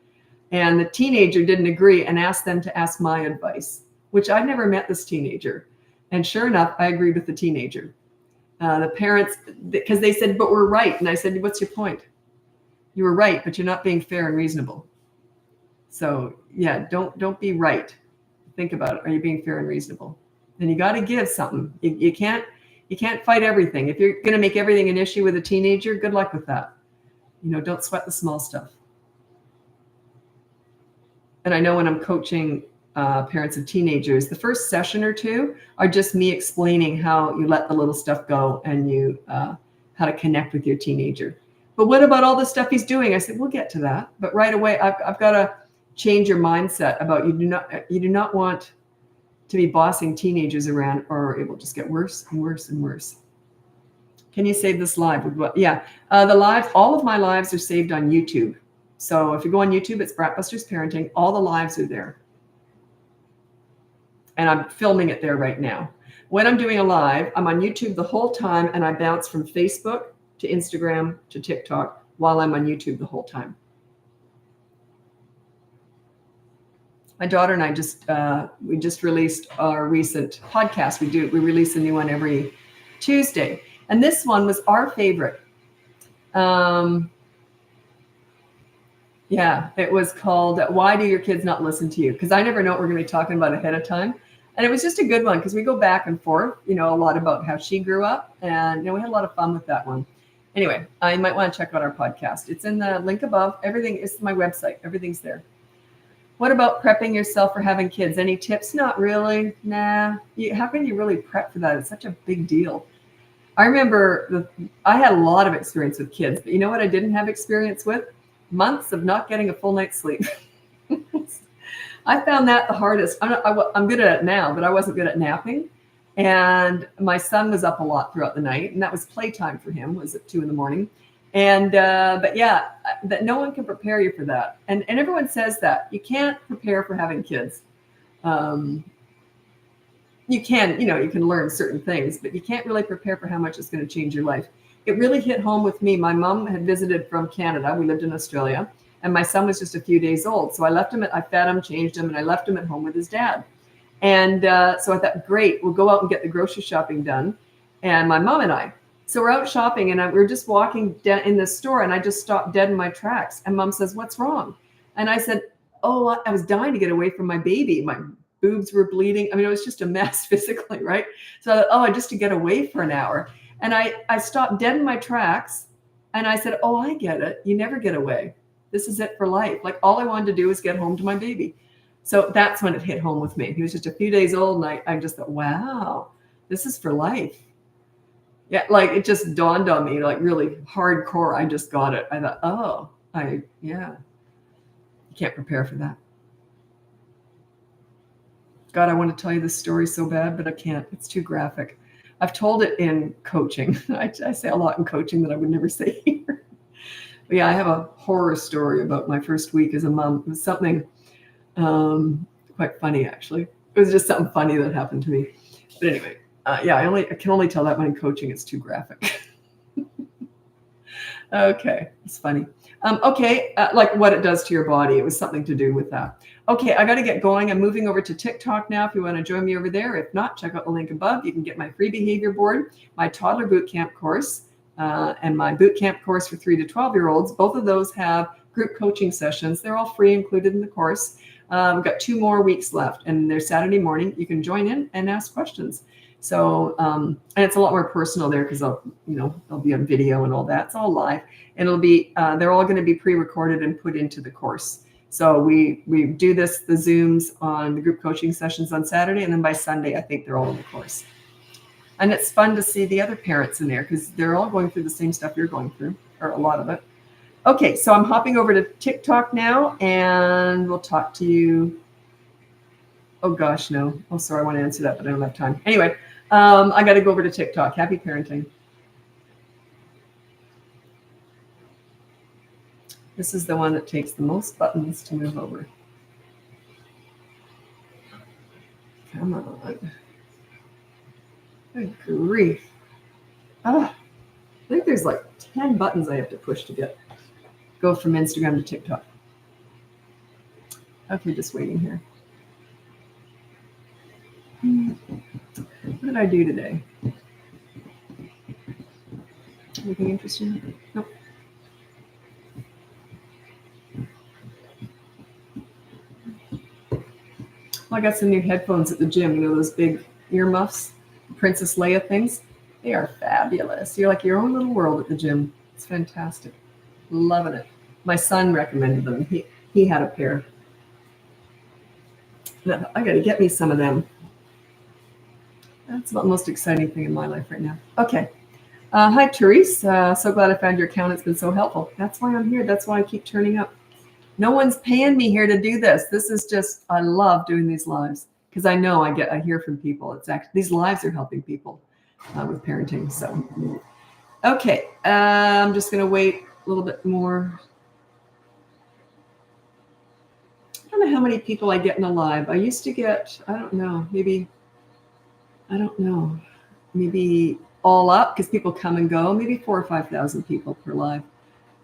Speaker 1: And the teenager didn't agree and asked them to ask my advice, which I'd never met this teenager. And sure enough, I agreed with the teenager. The parents, because they said, but we're right. And I said, what's your point? You were right, but you're not being fair and reasonable. So yeah, don't be right. Think about it. Are you being fair and reasonable? And you got to give something. You can't fight everything. If you're going to make everything an issue with a teenager, good luck with that. Don't sweat the small stuff. And I know when I'm coaching parents of teenagers, the first session or two are just me explaining how you let the little stuff go and you how to connect with your teenager. But what about all the stuff he's doing? I said, we'll get to that. But right away, I've got to change your mindset about you do not want to be bossing teenagers around, or it will just get worse and worse and worse. Can you save this live? Yeah, the live, all of my lives are saved on YouTube. So if you go on YouTube, it's BratBusters Parenting. All the lives are there. And I'm filming it there right now. When I'm doing a live, I'm on YouTube the whole time, and I bounce from Facebook to Instagram to TikTok while I'm on YouTube the whole time. My daughter and I we just released our recent podcast. We release a new one every Tuesday. And this one was our favorite. Yeah, it was called Why Do Your Kids Not Listen to You? Because I never know what we're going to be talking about ahead of time. And it was just a good one because we go back and forth, a lot about how she grew up. And, we had a lot of fun with that one. Anyway, you might want to check out our podcast. It's in the link above. Everything is my website. Everything's there. What about prepping yourself for having kids? Any tips? Not really. Nah. How can you really prep for that? It's such a big deal. I remember I had a lot of experience with kids, but you know what I didn't have experience with? Months of not getting a full night's sleep. I found that the hardest. I'm good at it now, but I wasn't good at napping. And my son was up a lot throughout the night, and that was playtime for him, was at 2 a.m. And, but yeah, that no one can prepare you for that. And everyone says that you can't prepare for having kids. You can, you can learn certain things, but you can't really prepare for how much it's going to change your life. It really hit home with me. My mom had visited from Canada. We lived in Australia, and my son was just a few days old. So I fed him, changed him, and I left him at home with his dad. And so I thought, great, we'll go out and get the grocery shopping done. And my mom and I. So we're out shopping, and we were just walking in the store, and I just stopped dead in my tracks. And Mom says, what's wrong? And I said, oh, I was dying to get away from my baby. My boobs were bleeding. I mean, it was just a mess physically, right? So I thought, just to get away for an hour. And I stopped dead in my tracks, and I said, I get it. You never get away. This is it for life. Like, all I wanted to do was get home to my baby. So that's when it hit home with me. He was just a few days old, and I just thought, wow, this is for life. Yeah, like it just dawned on me, like really hardcore. I just got it. I thought, you can't prepare for that. God, I want to tell you this story so bad, but I can't. It's too graphic. I've told it in coaching. I say a lot in coaching that I would never say here. But yeah, I have a horror story about my first week as a mom. It was something quite funny, actually. It was just something funny that happened to me. But anyway. I can only tell that when in coaching, it's too graphic. Okay, it's funny. Like what it does to your body. It was something to do with that. Okay, I got to get going. I'm moving over to TikTok now if you want to join me over there. If not, check out the link above. You can get my free behavior board, my toddler boot camp course, and my boot camp course for 3 to 12-year-olds. Both of those have group coaching sessions. They're all free included in the course. We've got 2 more weeks left, and they're Saturday morning. You can join in and ask questions. So, and it's a lot more personal there because they'll be on video and all that. It's all live, and it'll be, they're all going to be pre-recorded and put into the course. So we do the Zooms on the group coaching sessions on Saturday, and then by Sunday, I think they're all in the course. And it's fun to see the other parents in there because they're all going through the same stuff you're going through, or a lot of it. Okay, so I'm hopping over to TikTok now, and we'll talk to you. Oh gosh, no. Oh, sorry, I want to answer that, but I don't have time. Anyway, I got to go over to TikTok. Happy parenting. This is the one that takes the most buttons to move over. Come on. Good grief. I think there's like 10 buttons I have to push to go from Instagram to TikTok. Okay, just waiting here. What did I do today? Anything interesting? Nope. Well, I got some new headphones at the gym. Those big earmuffs, Princess Leia things. They are fabulous. You're like your own little world at the gym. It's fantastic. Loving it. My son recommended them. He had a pair. I got to get me some of them. That's about the most exciting thing in my life right now. Okay. Hi, Therese. So glad I found your account. It's been so helpful. That's why I'm here. That's why I keep turning up. No one's paying me here to do this. This is just, I love doing these lives because I know I hear from people. It's actually, these lives are helping people with parenting. So, okay. I'm just going to wait a little bit more. I don't know how many people I get in a live. I used to get, I don't know, maybe all up because people come and go, maybe 4,000 or 5,000 people per live.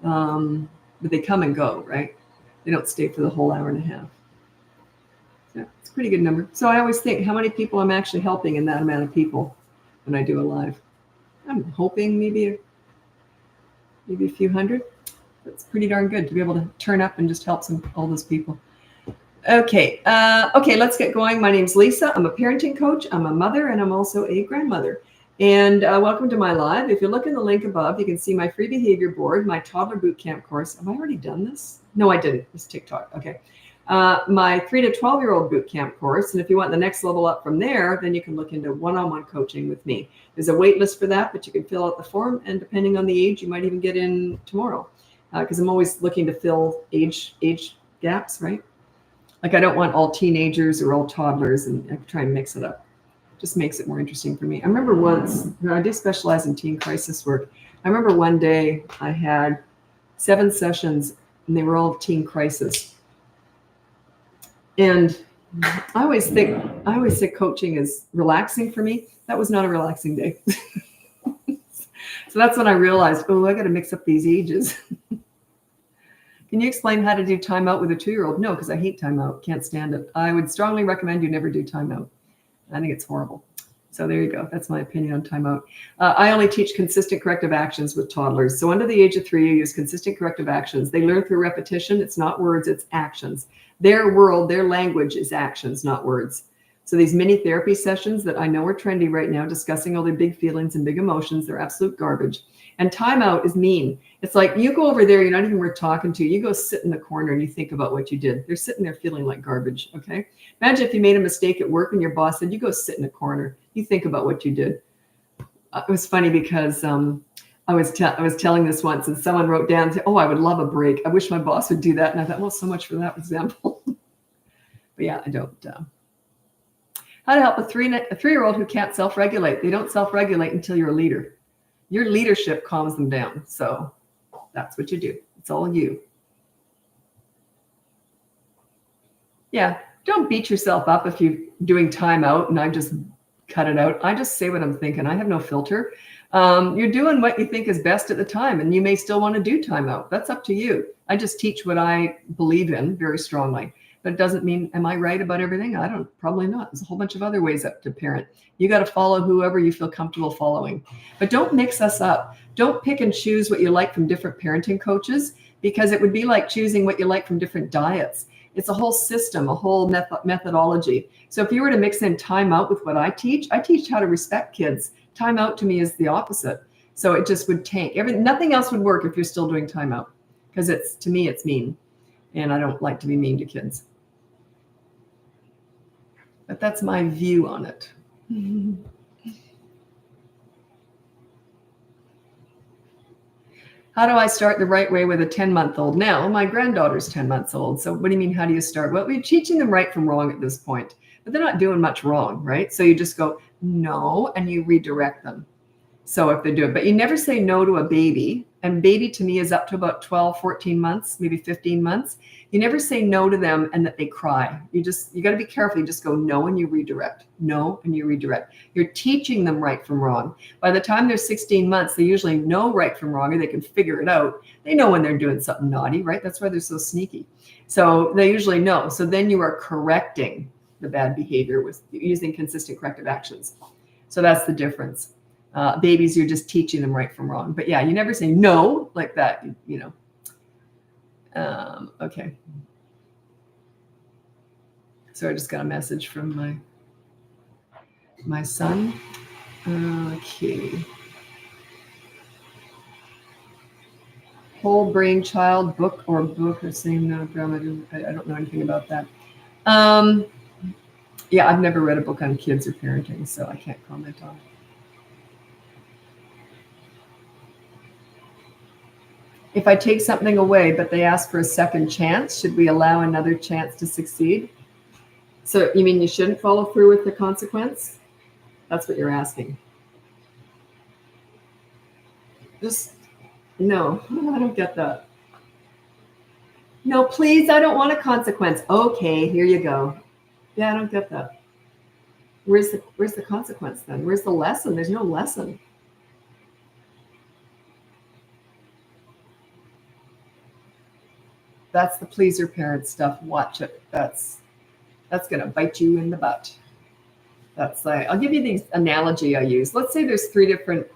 Speaker 1: But they come and go, right? They don't stay for the whole hour and a half. So it's a pretty good number. So I always think how many people I'm actually helping in that amount of people when I do a live. I'm hoping maybe a few hundred. That's pretty darn good to be able to turn up and just help all those people. Okay. Okay, let's get going. My name's Lisa. I'm a parenting coach. I'm a mother, and I'm also a grandmother. And welcome to my live. If you look in the link above, you can see my free behavior board, my toddler boot camp course. Have I already done this? No, I didn't. It's TikTok. Okay. My 3 to 12-year-old boot camp course. And if you want the next level up from there, then you can look into one-on-one coaching with me. There's a wait list for that, but you can fill out the form. And depending on the age, you might even get in tomorrow because I'm always looking to fill age gaps, right? Like I don't want all teenagers or all toddlers, and I try and mix it up. Just makes it more interesting for me. I remember once, I do specialize in teen crisis work. I remember one day I had 7 sessions and they were all teen crisis. And I always say coaching is relaxing for me. That was not a relaxing day. So that's when I realized, oh, I got to mix up these ages. Can you explain how to do timeout with a 2-year-old? No, because I hate timeout. Can't stand it. I would strongly recommend you never do timeout. I think it's horrible. So there you go. That's my opinion on timeout. I only teach consistent corrective actions with toddlers. So under the age of 3, you use consistent corrective actions. They learn through repetition. It's not words, it's actions. Their world, their language is actions, not words. So these mini therapy sessions that I know are trendy right now, discussing all their big feelings and big emotions, they're absolute garbage. And timeout is mean. It's like you go over there, you're not even worth talking to. You go sit in the corner and you think about what you did. They're sitting there feeling like garbage, okay? Imagine if you made a mistake at work and your boss said, you go sit in the corner. You think about what you did. It was funny because I was telling this once and someone wrote down, oh, I would love a break. I wish my boss would do that. And I thought, well, so much for that example. But yeah, I don't. How to help a 3-year-old who can't self-regulate. They don't self-regulate until you're a leader. Your leadership calms them down. So that's what you do. It's all you. Yeah. Don't beat yourself up if you're doing timeout and I just cut it out. I just say what I'm thinking. I have no filter. You're doing what you think is best at the time, and you may still want to do timeout. That's up to you. I just teach what I believe in very strongly. But it doesn't mean, am I right about everything? I don't, probably not. There's a whole bunch of other ways up to parent. You got to follow whoever you feel comfortable following. But don't mix us up. Don't pick and choose what you like from different parenting coaches, because it would be like choosing what you like from different diets. It's a whole system, a whole methodology. So if you were to mix in timeout with what I teach how to respect kids. Timeout to me is the opposite. So it just would tank. Nothing else would work if you're still doing timeout, because to me, it's mean. And I don't like to be mean to kids. But that's my view on it. How do I start the right way with a 10-month-old? Now, my granddaughter's 10 months old. So what do you mean, how do you start? Well, we're teaching them right from wrong at this point, but they're not doing much wrong, right? So you just go, no, and you redirect them. So if they do it, but you never say no to a baby. And baby to me is up to about 12, 14 months, maybe 15 months. You never say no to them and that they cry. You got to be careful. You just go no and you redirect, no and you redirect. You're teaching them right from wrong. By the time they're 16 months, they usually know right from wrong, or they can figure it out. They know when they're doing something naughty, right? That's why they're so sneaky. So they usually know. So then you are correcting the bad behavior with using consistent corrective actions. So that's the difference. Babies, you're just teaching them right from wrong. But yeah, you never say no like that, you know. Okay. So I just got a message from my son. Okay. whole brain child book or same drama. I don't know anything about that. Yeah, I've never read a book on kids or parenting, so I can't comment on it. If I take something away, but they ask for a second chance, should we allow another chance to succeed? So you mean you shouldn't follow through with the consequence? That's what you're asking. Just, no, I don't get that. No, please, I don't want a consequence. Okay, here you go. Yeah, I don't get that. Where's the consequence then? Where's the lesson? There's no lesson. That's the pleaser parent stuff. Watch it. That's gonna bite you in the butt. That's like, I'll give you the analogy I use. Let's say there's 3 different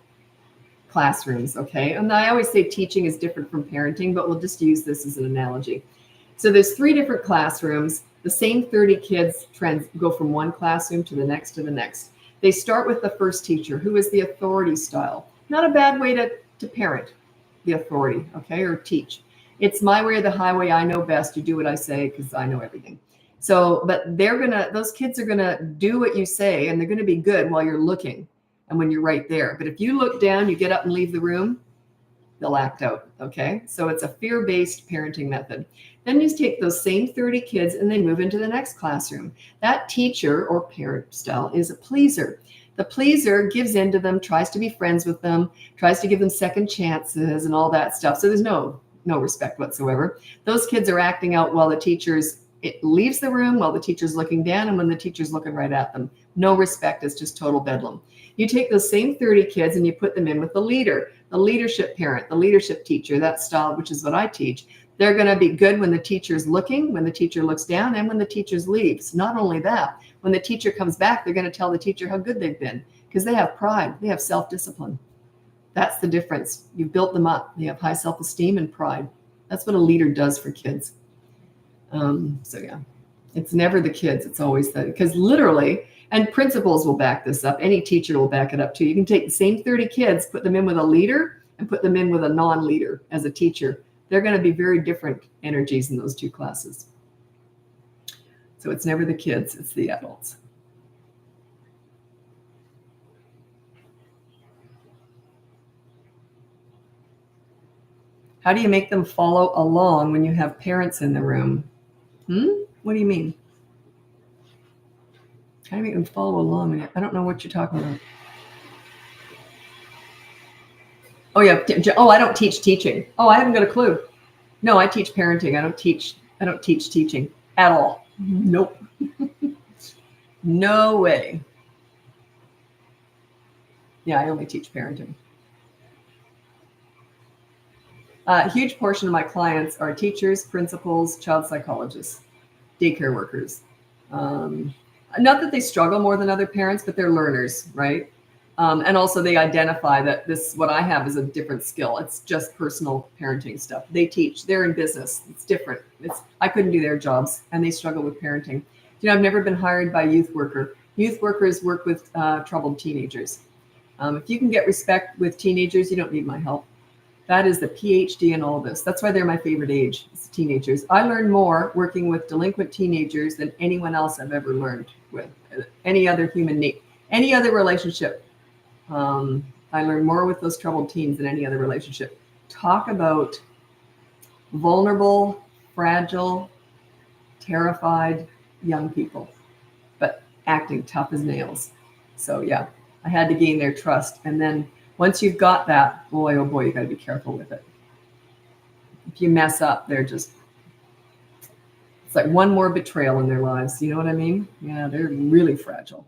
Speaker 1: classrooms, okay? And I always say teaching is different from parenting, but we'll just use this as an analogy. So there's 3 different classrooms. The same 30 kids go from one classroom to the next to the next. They start with the first teacher, who is the authority style. Not a bad way to parent the authority, okay, or teach. It's my way or the highway. I know best. You do what I say because I know everything. So, but those kids are gonna do what you say, and they're gonna be good while you're looking and when you're right there. But if you look down, you get up and leave the room, they'll act out, okay? So it's a fear-based parenting method. Then you take those same 30 kids and they move into the next classroom. That teacher or parent style is a pleaser. The pleaser gives in to them, tries to be friends with them, tries to give them second chances and all that stuff. So there's no respect whatsoever. Those kids are acting out while it leaves the room, while the teacher's looking down, and when the teacher's looking right at them. No respect. It's just total bedlam. You take those same 30 kids and you put them in with the leader, the leadership parent, the leadership teacher, that style, which is what I teach. They're going to be good when the teacher's looking, when the teacher looks down, and when the teacher leaves. Not only that, when the teacher comes back, they're going to tell the teacher how good they've been because they have pride. They have self-discipline. That's the difference. You've built them up. They have high self-esteem and pride. That's what a leader does for kids. So yeah, it's never the kids. It's always because literally, and principals will back this up. Any teacher will back it up too. You can take the same 30 kids, put them in with a leader and put them in with a non-leader as a teacher. They're going to be very different energies in those 2 classes. So it's never the kids, it's the adults. How do you make them follow along when you have parents in the room? What do you mean? How do you make them follow along? I don't know what you're talking about. Oh yeah. Oh, I don't teach teaching. Oh, I haven't got a clue. No, I teach parenting. I don't teach teaching at all. Nope. No way. Yeah, I only teach parenting. A huge portion of my clients are teachers, principals, child psychologists, daycare workers. Not that they struggle more than other parents, but they're learners, right? And also they identify that what I have is a different skill. It's just personal parenting stuff. They teach, they're in business. It's different. I couldn't do their jobs and they struggle with parenting. You know, I've never been hired by a youth worker. Youth workers work with troubled teenagers. If you can get respect with teenagers, you don't need my help. That is the PhD in all this. That's why they're my favorite age, it's teenagers. I learn more working with delinquent teenagers than anyone else I've ever learned with, any other human need, any other relationship. I learn more with those troubled teens than any other relationship. Talk about vulnerable, fragile, terrified young people, but acting tough as nails. So yeah, I had to gain their trust. And then once you've got that, boy, oh boy, you got to be careful with it. If you mess up, it's like one more betrayal in their lives. You know what I mean? Yeah, they're really fragile.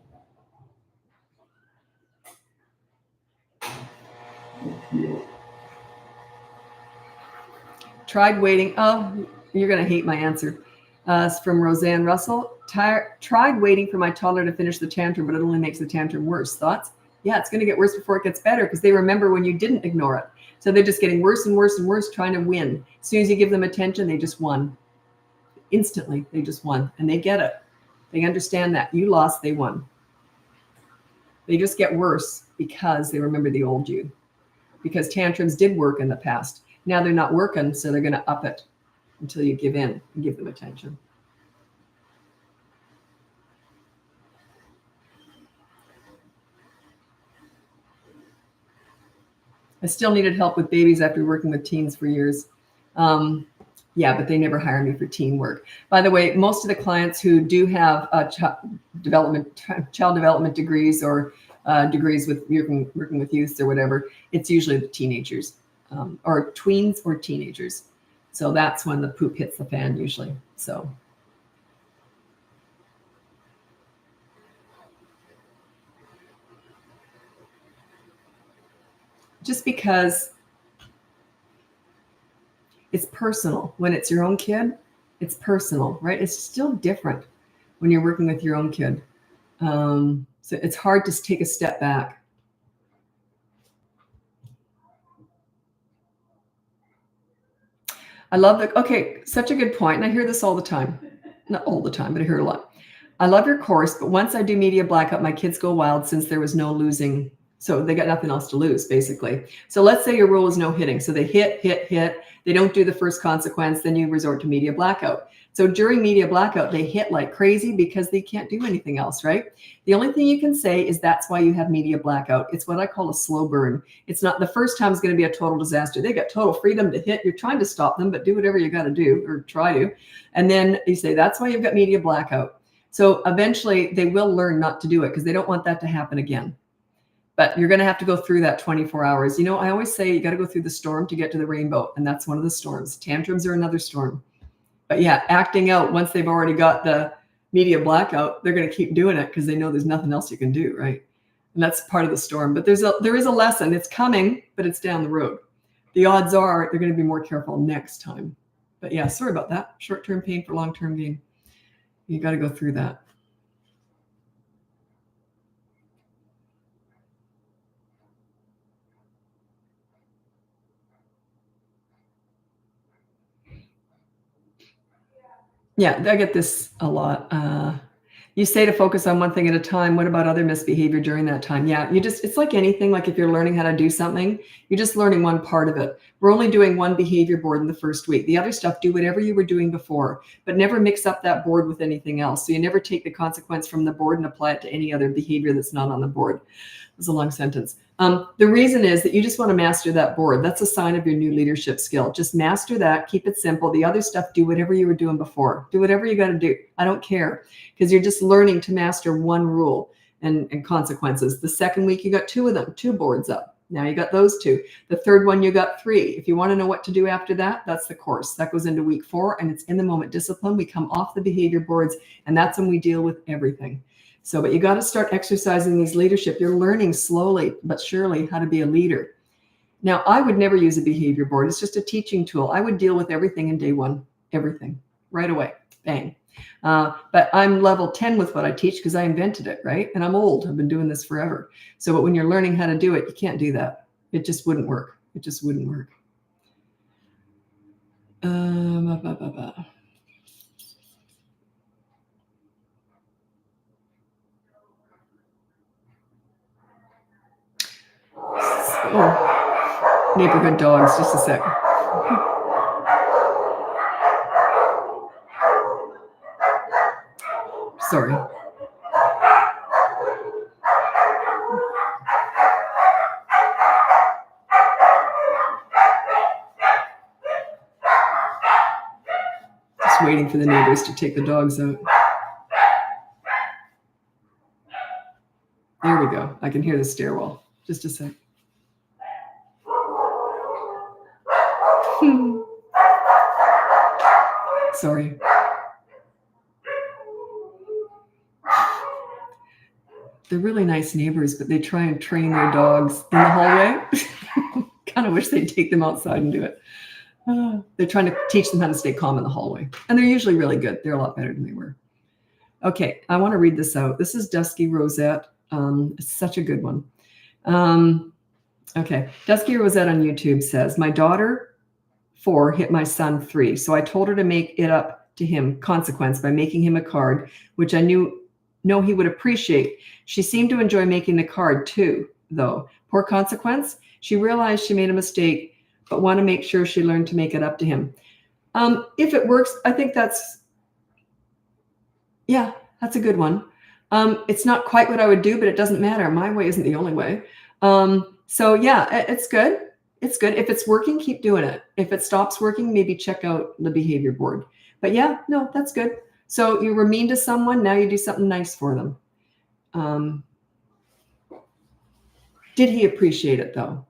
Speaker 1: Tried waiting. Oh, you're going to hate my answer. It's from Roseanne Russell. Tried waiting for my toddler to finish the tantrum, but it only makes the tantrum worse. Thoughts? Yeah, it's going to get worse before it gets better because they remember when you didn't ignore it. So they're just getting worse and worse and worse, trying to win. As soon as you give them attention, they just won. Instantly, they just won. And they get it. They understand that. You lost, they won. They just get worse because they remember the old you. Because tantrums did work in the past. Now they're not working, so they're going to up it until you give in and give them attention. I still needed help with babies after working with teens for years. Yeah, but they never hire me for teen work. By the way, most of the clients who do have child development degrees or degrees with working with youth or whatever, it's usually the teenagers or tweens or teenagers. So that's when the poop hits the fan usually. So. Just because it's personal. When it's your own kid, it's personal, right? It's still different when you're working with your own kid. So it's hard to take a step back. I love okay, such a good point. And I hear this all the time. Not all the time, but I hear it a lot. I love your course, but once I do media blackout, my kids go wild since there was no losing. So they got nothing else to lose, basically. So let's say your rule is no hitting. So they hit. They don't do the first consequence. Then you resort to media blackout. So during media blackout, they hit like crazy because they can't do anything else, right? The only thing you can say is that's why you have media blackout. It's what I call a slow burn. It's not the first time is going to be a total disaster. They got total freedom to hit. You're trying to stop them, but do whatever you got to do or try to. And then you say, that's why you've got media blackout. So eventually they will learn not to do it because they don't want that to happen again. But you're going to have to go through that 24 hours. You know, I always say you got to go through the storm to get to the rainbow. And that's one of the storms. Tantrums are another storm. But yeah, acting out once they've already got the media blackout, they're going to keep doing it because they know there's nothing else you can do, right? And that's part of the storm. But there is a lesson. It's coming, but it's down the road. The odds are they're going to be more careful next time. But yeah, sorry about that. Short-term pain for long-term gain. You got to go through that. Yeah, I get this a lot. You say to focus on one thing at a time. What about other misbehavior during that time? Yeah, it's like anything, like if you're learning how to do something, you're just learning one part of it. We're only doing one behavior board in the first week. The other stuff, do whatever you were doing before, but never mix up that board with anything else. So you never take the consequence from the board and apply it to any other behavior that's not on the board. It's a long sentence. The reason is that you just want to master that board. That's a sign of your new leadership skill. Just master that. Keep it simple. The other stuff, do whatever you were doing before. Do whatever you got to do. I don't care because you're just learning to master one rule and consequences. The second week, you got two of them, two boards up. Now you got those two. The third one, you got three. If you want to know what to do after that, that's the course. That goes into week 4 and it's in the moment discipline. We come off the behavior boards and that's when we deal with everything. So, but you got to start exercising these leadership. You're learning slowly, but surely how to be a leader. Now, I would never use a behavior board. It's just a teaching tool. I would deal with everything in day 1, everything right away, bang. But I'm level 10 with what I teach because I invented it, right? And I'm old. I've been doing this forever. So, but when you're learning how to do it, you can't do that. It just wouldn't work. It just wouldn't work. Oh, neighborhood dogs, just a sec. Sorry. Just waiting for the neighbors to take the dogs out. There we go. I can hear the stairwell. Just a sec. Sorry. They're really nice neighbors, but they try and train their dogs in the hallway. Kind of wish they'd take them outside and do it. They're trying to teach them how to stay calm in the hallway. And they're usually really good. They're a lot better than they were. Okay, I want to read this out. This is Dusky Rosette. It's such a good one. Okay, Dusky Rosette on YouTube says, my daughter 4 hit my son 3. So I told her to make it up to him consequence by making him a card, which I know he would appreciate. She seemed to enjoy making the card too, though. Poor consequence. She realized she made a mistake but want to make sure she learned to make it up to him. If it works, I think that's a good one. It's not quite what I would do, but it doesn't matter. My way isn't the only way. So yeah, it's good. It's good. If it's working, keep doing it. If it stops working, maybe check out the behavior board. But yeah, no, that's good. So you were mean to someone. Now you do something nice for them. Did he appreciate it though?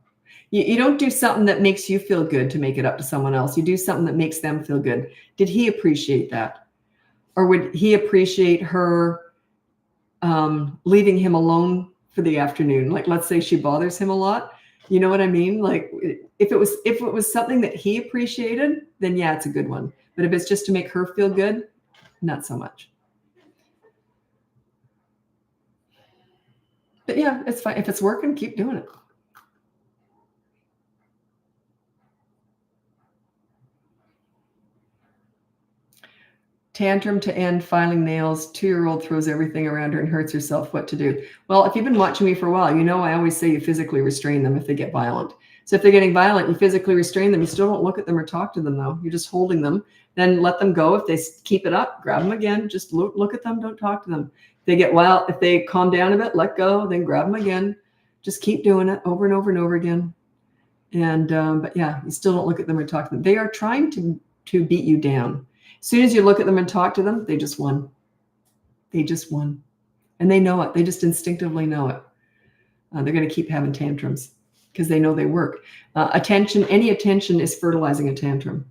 Speaker 1: You don't do something that makes you feel good to make it up to someone else. You do something that makes them feel good. Did he appreciate that? Or would he appreciate her leaving him alone for the afternoon? Like, let's say she bothers him a lot. You know what I mean? Like, if it was something that he appreciated, then yeah, it's a good one. But if it's just to make her feel good, not so much. But yeah, it's fine. If it's working, keep doing it. Tantrum to end, filing nails. 2-year-old throws everything around her and hurts herself. What to do? Well, if you've been watching me for a while, you know I always say you physically restrain them if they get violent. So if they're getting violent, you physically restrain them. You still don't look at them or talk to them, though. You're just holding them. Then let them go. If they keep it up, grab them again. Just look at them. Don't talk to them. If they get wild, if they calm down a bit, let go. Then grab them again. Just keep doing it over and over and over again. And but yeah, you still don't look at them or talk to them. They are trying to beat you down. As soon as you look at them and talk to them, they just won. They just won. And they know it. They just instinctively know it. They're going to keep having tantrums because they know they work. Any attention is fertilizing a tantrum.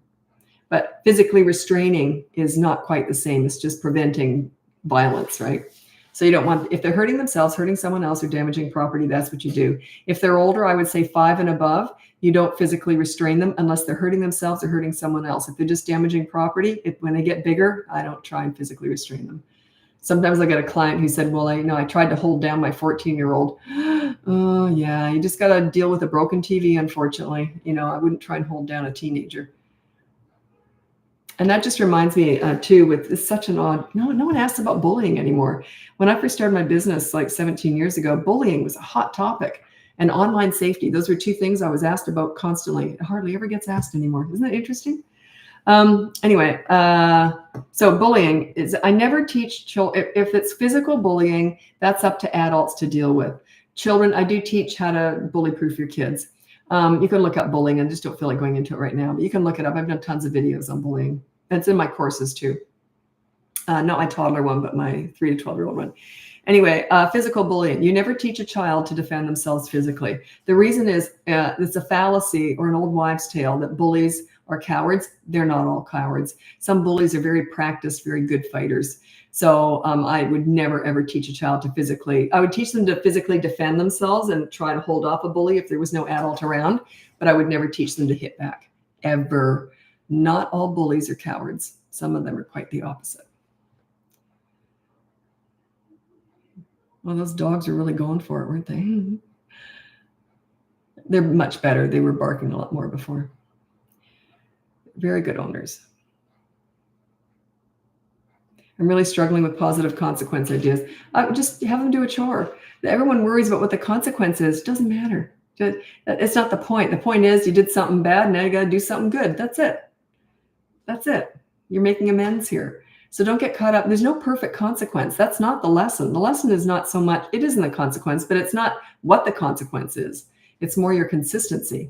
Speaker 1: But physically restraining is not quite the same. It's just preventing violence, right? So you don't want, if they're hurting themselves, hurting someone else, or damaging property, that's what you do. If they're older, I would say 5 and above, you don't physically restrain them unless they're hurting themselves or hurting someone else. If they're just damaging property, when they get bigger, I don't try and physically restrain them. Sometimes I get a client who said, well, I tried to hold down my 14-year-old. Oh yeah, you just got to deal with a broken TV, unfortunately. I wouldn't try and hold down a teenager. And that just reminds me too, it's such an odd, no one asks about bullying anymore. When I first started my business like 17 years ago, bullying was a hot topic, and online safety. Those were 2 things I was asked about constantly. It hardly ever gets asked anymore. Isn't that interesting? Anyway, so bullying is, I never teach children, if it's physical bullying, that's up to adults to deal with. Children, I do teach how to bully proof your kids. You can look up bullying. I just don't feel like going into it right now, but you can look it up. I've done tons of videos on bullying. It's in my courses too. Not my toddler one, but my 3 to 12-year-old one. Anyway, physical bullying. You never teach a child to defend themselves physically. The reason is it's a fallacy or an old wives' tale that bullies are cowards. They're not all cowards. Some bullies are very practiced, very good fighters. So I would never, ever teach a child to physically, I would teach them to physically defend themselves and try to hold off a bully if there was no adult around, but I would never teach them to hit back, ever. Not all bullies are cowards. Some of them are quite the opposite. Well, those dogs are really going for it, weren't they? They're much better. They were barking a lot more before. Very good owners. I'm really struggling with positive consequence ideas. Just have them do a chore. Everyone worries about what the consequence is. It doesn't matter. It's not the point. The point is you did something bad. Now you got to do something good. That's it. That's it. You're making amends here. So don't get caught up. There's no perfect consequence. That's not the lesson. The lesson is not so much, it isn't the consequence, but it's not what the consequence is. It's more your consistency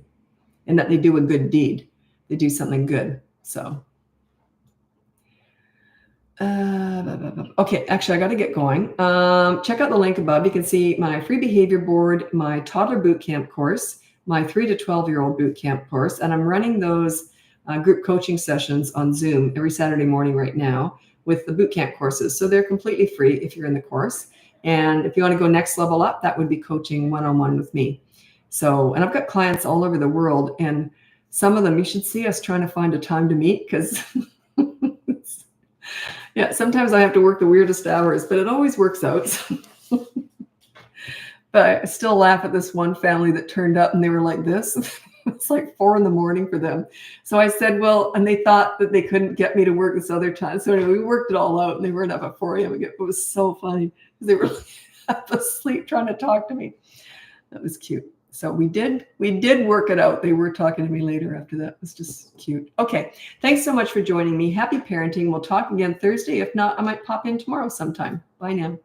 Speaker 1: in that they do a good deed. They do something good. So. Okay, actually, I got to get going. Check out the link above. You can see my free behavior board, my toddler boot camp course, my 3 to 12-year-old boot camp course, and I'm running those group coaching sessions on Zoom every Saturday morning right now with the boot camp courses. So they're completely free if you're in the course. And if you want to go next level up, that would be coaching one-on-one with me. So, and I've got clients all over the world, and some of them, you should see us trying to find a time to meet because yeah, sometimes I have to work the weirdest hours, but it always works out. But I still laugh at this one family that turned up and they were like this. It's like 4 a.m. for them. So I said, well, and they thought that they couldn't get me to work this other time. So anyway, we worked it all out and they weren't up at 4 a.m. again. It was so funny. They were half asleep trying to talk to me. That was cute. So we did work it out. They were talking to me later after that. It was just cute. Okay. Thanks so much for joining me. Happy parenting. We'll talk again Thursday. If not, I might pop in tomorrow sometime. Bye now.